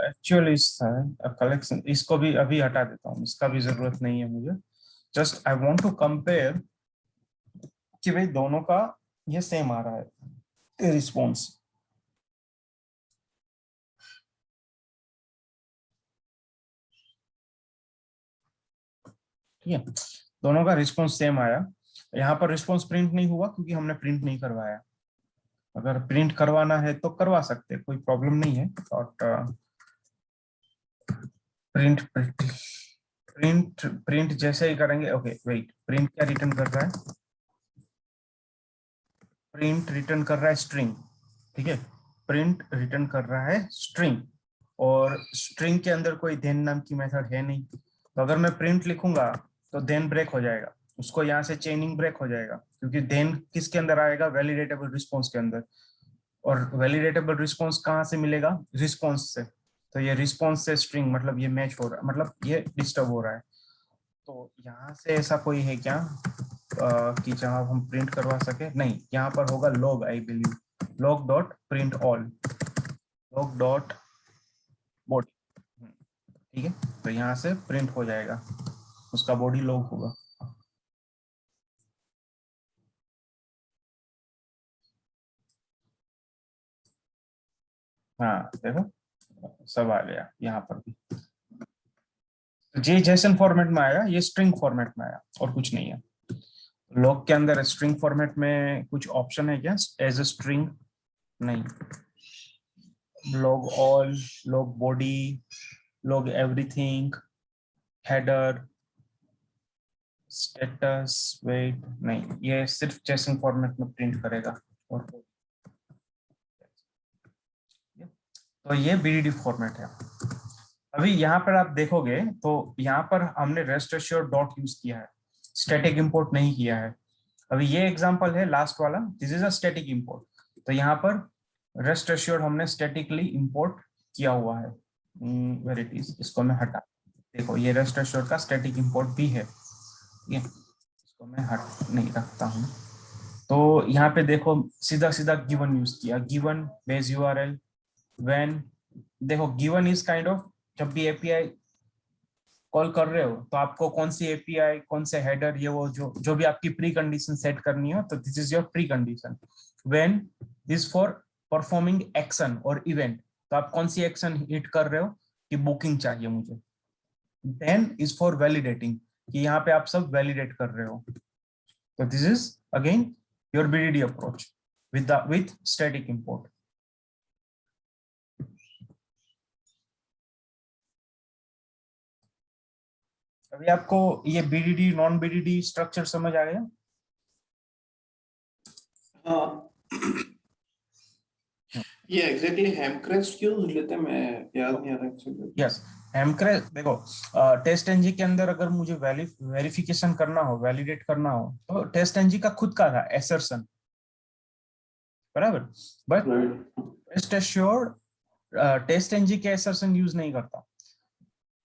एक्चुअली कलेक्शन इसको भी अभी हटा देता हूँ, इसका भी जरूरत नहीं है मुझे, just I want to compare कि भाई दोनों का ये सेम आ रहा है रिस्पॉन्स। ठीक है, दोनों का रिस्पॉन्स सेम आया, यहाँ पर रिस्पॉन्स प्रिंट नहीं हुआ क्योंकि हमने प्रिंट नहीं करवाया, अगर प्रिंट करवाना है तो करवा सकते, कोई प्रॉब्लम नहीं है, और प्रिंट प्रिंट प्रिंट जैसे ही करेंगे, ओके वेट, प्रिंट क्या रिटर्न कर रहा है, प्रिंट रिटर्न कर रहा है स्ट्रिंग, ठीक है, प्रिंट रिटर्न कर रहा है स्ट्रिंग, और स्ट्रिंग के अंदर कोई देन नाम की मेथड है नहीं, तो अगर मैं प्रिंट लिखूंगा तो देन ब्रेक हो जाएगा, उसको यहाँ से चेनिंग ब्रेक हो जाएगा, क्योंकि देन किसके अंदर आएगा, वैलिडेटेबल रिस्पॉन्स के अंदर, और वैलिडेटेबल रिस्पॉन्स कहाँ से मिलेगा, रिस्पॉन्स से, तो ये रिस्पॉन्स से स्ट्रिंग मतलब ये मैच हो रहा है, मतलब ये डिस्टर्ब हो रहा है, तो यहाँ से ऐसा कोई है क्या कि जहाँ हम प्रिंट करवा सके, नहीं, यहाँ पर होगा log, I believe log dot print all, log dot body, ठीक है, तो यहाँ से प्रिंट हो जाएगा, उसका बॉडी लॉग होगा। हाँ देखो सब आ गया यहाँ पर भी, जे जेसन फॉर्मेट में आया, ये स्ट्रिंग फॉर्मेट में आया और कुछ नहीं है। लॉग के अंदर स्ट्रिंग फॉर्मेट में कुछ ऑप्शन है क्या एज अ स्ट्रिंग, नहीं, log all, log body, log everything, header, status, wait, नहीं, ये सिर्फ जेसन फॉर्मेट में प्रिंट करेगा, और तो ये बीडीडी फॉर्मेट है। अभी यहाँ पर आप देखोगे तो यहाँ पर हमने रेस्ट एश्योर्ड डॉट यूज किया है, स्टैटिक इंपोर्ट नहीं किया है। अभी ये एग्जांपल है लास्ट वाला, this is a static import, तो यहाँ पर रेस्ट एश्योर्ड हमने स्टैटिकली इंपोर्ट किया हुआ है, वेयर इट इज, इसको मैं हटा, देखो ये रेस्ट एश्योर्ड का स्टैटिक इंपोर्ट भी है, ठीक है, इसको मैं हट नहीं रखता हूँ, तो यहाँ पे देखो सीधा सीधा गिवन यूज किया, गिवन बेस यूआरएल व्हेन, देखो गिवन इज काइंड ऑफ, जब भी एपीआई कॉल कर रहे हो तो आपको कौन सी एपीआई कौन से हेडर, ये वो जो भी आपकी प्री कंडीशन सेट करनी हो, तो this is your pre condition, when this for performing action और इवेंट, तो आप कौन सी एक्शन हिट कर रहे हो कि बुकिंग चाहिए मुझे, देन इज फॉर वैलिडेटिंग कि यहाँ पे आप सब वैलिडेट कर रहे हो, तो this is again your VDD approach with static import. अभी आपको ये बीडीडी नॉन बीडीडी स्ट्रक्चर समझ आ गया? हाँ, ये एग्जैक्टली हेमक्रेस्ट क्यों लेते हैं, मैं याद नहीं आ रहा एक्चुअली। यस, हेमक्रेस्ट देखो, टेस्ट एनजी के अंदर अगर मुझे वेरिफिकेशन करना हो, वैलिडेट करना हो, तो टेस्ट एनजी का खुद का था एसर्शन, बराबर, but rest assured test NG के एसर्शन यूज नहीं करता,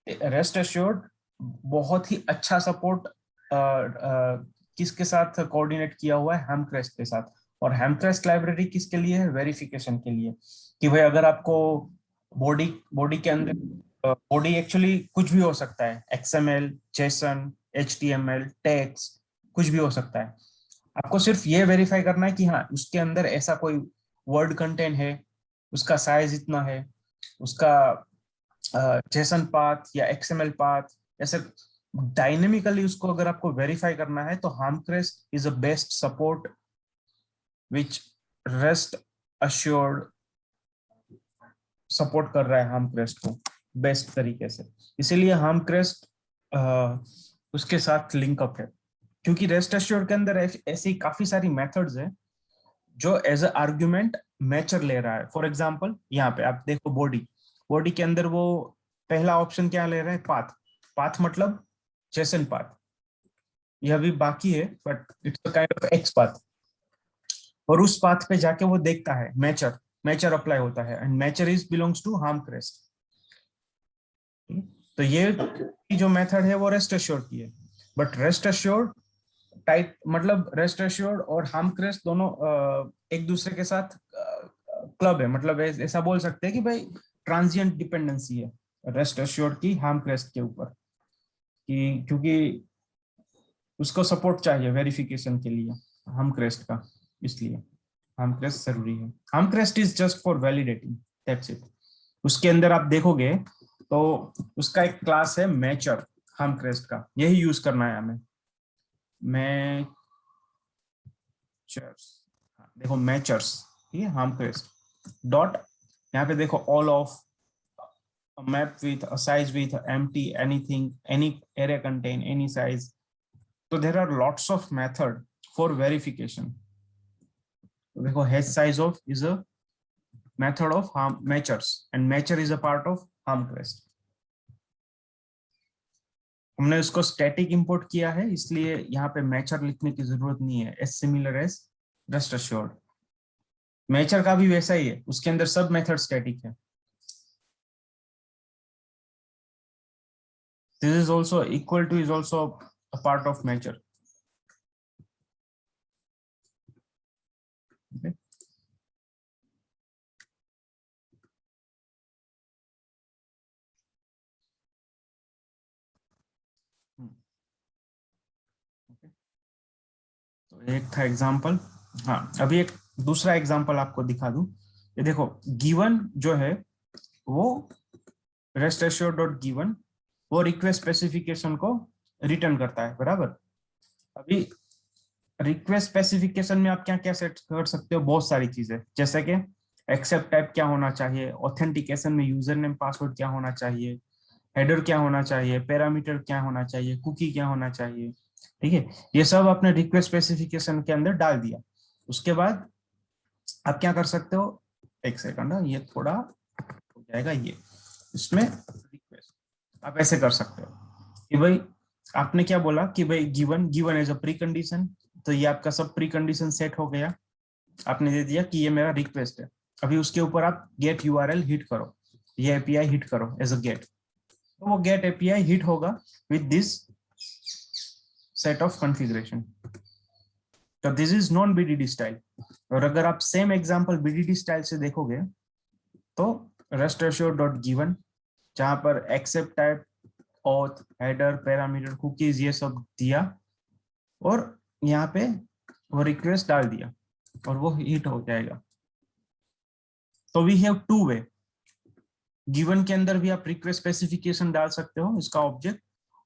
रेस्ट एश्योर्ड बहुत ही अच्छा सपोर्ट किसके साथ कोऑर्डिनेट किया हुआ है, हेमक्रेस्ट के साथ, और हेमक्रेस्ट लाइब्रेरी किसके लिए है, वेरिफिकेशन के लिए, कि भाई अगर आपको बॉडी के अंदर, बॉडी एक्चुअली कुछ भी हो सकता है, एक्सएमएल, जेसन, एचटीएमएल, टेक्स्ट, कुछ भी हो सकता है, आपको सिर्फ ये वेरीफाई करना है कि हाँ उसके अंदर ऐसा कोई वर्ड कंटेंट है, उसका साइज इतना है, उसका जेसन पाथ या एक्सएमएल पाथ, ऐसे डायनेमिकली उसको अगर आपको वेरीफाई करना है, तो Hamcrest is a best support which Rest Assured support कर रहा है हेमक्रेस्ट को बेस्ट तरीके से, इसीलिए हेमक्रेस्ट उसके साथ लिंक अप है, क्योंकि रेस्ट एश्योर्ड के अंदर ऐसी काफी सारी मेथड्स है जो एज अ आर्ग्यूमेंट मैचर ले रहा है। फॉर एग्जांपल यहाँ पे आप देखो बॉडी के अंदर वो पहला ऑप्शन क्या ले रहा है, पाथ। पाथ मतलब जेसन पाथ, यह भी बाकी है but it's a kind of x path. और उस पाथ पे जाके वो देखता है मैचर अप्लाई होता है, and matcher is belongs to Hamcrest. तो ये जो मेथड है वो रेस्ट एश्योर्ड की है। बट रेस्ट एश्योर्ड टाइप मतलब रेस्ट एश्योर्ड और हार्म क्रेस्ट दोनों एक दूसरे के साथ क्लब है। मतलब ऐसा बोल सकते हैं कि भाई ट्रांजिएंट डिपेंडेंसी है रेस्ट एश्योर्ड की हार्म क्रेस्ट के ऊपर, कि क्योंकि उसको सपोर्ट चाहिए वेरिफिकेशन के लिए हार्म क्रेस्ट का, इसलिए हार्म क्रेस्ट जरूरी है। Harm crest is just for validating, that's it. उसके अंदर आप देखोगे तो उसका एक क्लास है मैचर हार्म क्रेस्ट का, यही यूज करना है हमें। मैचर्स, देखो मैचर्स, ठीक है, हार्म क्रेस्ट डॉट, यहाँ पे देखो all of a map with a size with empty anything, any array contain any size. So there are lots of method for verification. देखो hash size of is a method of harm matchers and matcher is a part of harm crest. हमने उसको static import किया है, इसलिए यहाँ पे mature लिखने की जरूरत नहीं है, as similar as rest assured. Matcher का भी वैसा ही है, उसके अंदर सब मेथड स्टैटिक है। This is also equal to is also a part of matcher. Okay. Okay. तो एक था एग्जांपल। हाँ, अभी एक दूसरा एग्जांपल आपको दिखा दूं। ये देखो गिवन जो है वो रेस्ट एश्योर्ड डॉट गिवन, वो रिक्वेस्ट स्पेसिफिकेशन को रिटर्न करता है, बराबर। अभी रिक्वेस्ट स्पेसिफिकेशन में आप क्या क्या सेट कर सकते हो, बहुत सारी चीजें, जैसे कि एक्सेप्ट टाइप क्या होना चाहिए, ऑथेंटिकेशन में यूजर नेम पासवर्ड क्या होना चाहिए, हेडर क्या होना चाहिए, पैरामीटर क्या होना चाहिए, कुकी क्या होना चाहिए, ठीक है। ये सब आपने रिक्वेस्ट स्पेसिफिकेशन के अंदर डाल दिया। उसके बाद आप क्या कर सकते हो, एक सेकंड, ये थोड़ा हो जाएगा, ये इसमें रिक्वेस्ट आप ऐसे कर सकते हो कि भाई आपने क्या बोला कि भाई given as a precondition, तो ये आपका सब प्री कंडीशन सेट हो गया। आपने दे दिया कि ये मेरा रिक्वेस्ट है। अभी उसके ऊपर आप गेट यूआरएल हिट करो, ये एपीआई हिट करो एज अ गेट, तो वो गेट एपीआई हिट होगा with this set of configuration. तो this is non BDD style. और अगर आप सेम एग्जांपल बीडीडी स्टाइल से देखोगे तो रेस्ट एश्योर्ड डॉट गिवन, जहां पर accept type, auth, header, parameter, cookies ये सब दिया, और यहाँ पे वो रिक्वेस्ट डाल दिया और वो हिट हो जाएगा। तो we have two way. Given के अंदर भी आप रिक्वेस्ट स्पेसिफिकेशन डाल सकते हो, इसका ऑब्जेक्ट,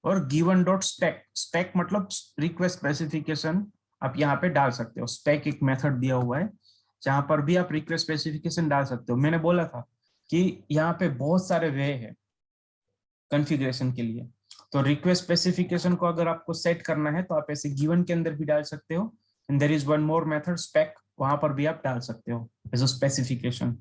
और गिवन डॉट स्पेक, स्पेक मतलब रिक्वेस्ट स्पेसिफिकेशन आप यहाँ पे डाल सकते हो। स्पेक एक मेथड दिया हुआ है जहां पर भी आप रिक्वेस्ट स्पेसिफिकेशन डाल सकते हो। मैंने बोला था कि यहाँ पे बहुत सारे वे है कॉन्फ़िगरेशन के लिए। तो रिक्वेस्ट स्पेसिफिकेशन को अगर आपको सेट करना है तो आप ऐसे गिवन के अंदर भी डाल सकते हो, and there is one more method spec, वहां पर भी आप डाल सकते हो as a specification.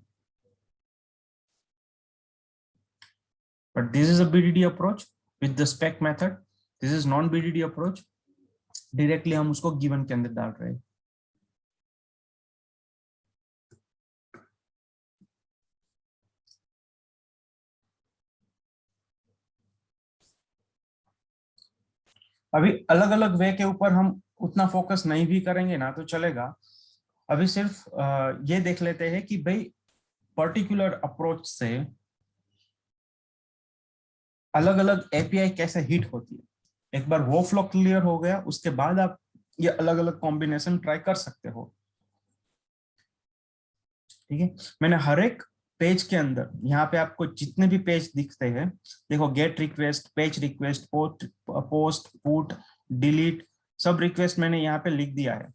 But this is a BDD approach with the spec method. This is non BDD approach. Directly हम उसको given के अंदर डाल रहे हैं। अभी अलग अलग वे के ऊपर हम उतना फोकस नहीं भी करेंगे ना तो चलेगा। अभी सिर्फ ये देख लेते हैं कि भाई पर्टिकुलर अप्रोच से अलग अलग एपीआई कैसे हिट होती है। एक बार वो फ्लो क्लियर हो गया, उसके बाद आप ये अलग अलग कॉम्बिनेशन ट्राई कर सकते हो, ठीक है। मैंने हर एक पेज के अंदर, यहाँ पे आपको जितने भी पेज दिखते हैं, देखो gate request, page request, post, put, delete, सब रिक्वेस्ट मैंने यहाँ पे लिख दिया है।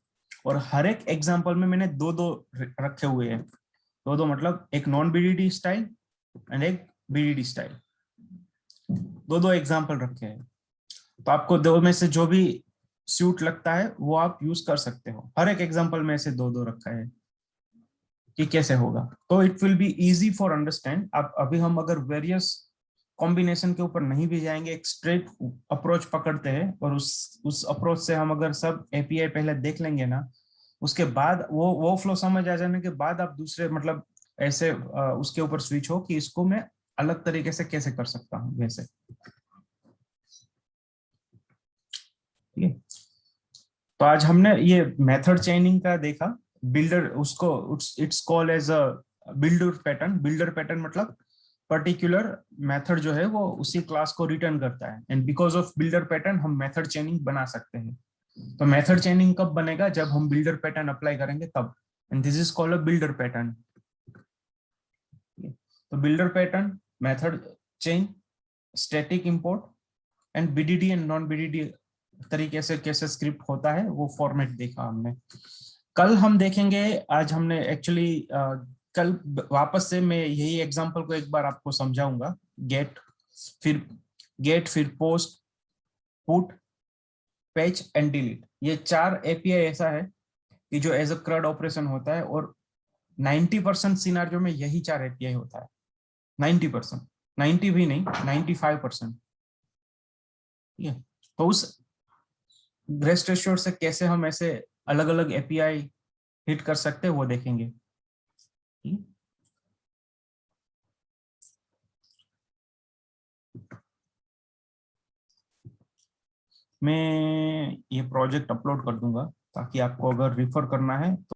और हर एक एग्जांपल में मैंने दो दो रखे हुए हैं। दो दो मतलब एक नॉन बीडीडी स्टाइल एंड एक बीडीडी स्टाइल, दो दो एग्जांपल रखे हैं। तो आपको दो में से जो भी सूट लगता है वो आप यूज कर सकते हो। हर एक एग्जांपल में से दो दो रखा है। कि कैसे होगा, तो it will be easy for understand. अब अभी हम अगर वेरियस कॉम्बिनेशन के ऊपर नहीं भी जाएंगे, एक स्ट्रेट अप्रोच पकड़ते हैं और उस अप्रोच से हम अगर सब एपीआई पहले देख लेंगे ना, उसके बाद वो फ्लो समझ आ जाने के बाद आप दूसरे मतलब ऐसे उसके ऊपर स्विच हो कि इसको मैं अलग तरीके से कैसे कर सकता हूँ वैसे। ठीक है, तो आज हमने ये मेथड चेनिंग का देखा। बिल्डर उसको it's called as a builder pattern. Builder pattern मतलब पर्टिकुलर मेथड जो है वो उसी क्लास को रिटर्न करता है, and because of builder pattern हम मेथड चेनिंग बना सकते हैं। तो मेथड चेनिंग कब बनेगा, जब हम बिल्डर पैटर्न अप्लाई करेंगे तब, and this is called a builder pattern. तो builder pattern, method chain, static import and BDD and non BDD तरीके से कैसे स्क्रिप्ट होता है वो फॉर्मेट देखा हमने। कल हम देखेंगे, आज हमने एक्चुअली कल वापस से मैं यही एग्जांपल को एक बार आपको समझाऊंगा। गेट, फिर post, put, patch and delete, ये 4 एपीआई ऐसा है कि जो एज अ क्रड ऑपरेशन होता है, और 90% सिनारियो में यही 4 एपीआई होता है। 90%, 90 भी नहीं, 95%। ठीक है, तो उस रेस्ट एश्योर्ड से कैसे हम ऐसे अलग अलग एपीआई हिट कर सकते हैं वो देखेंगे। मैं ये प्रोजेक्ट अपलोड कर दूंगा ताकि आपको अगर रिफर करना है तो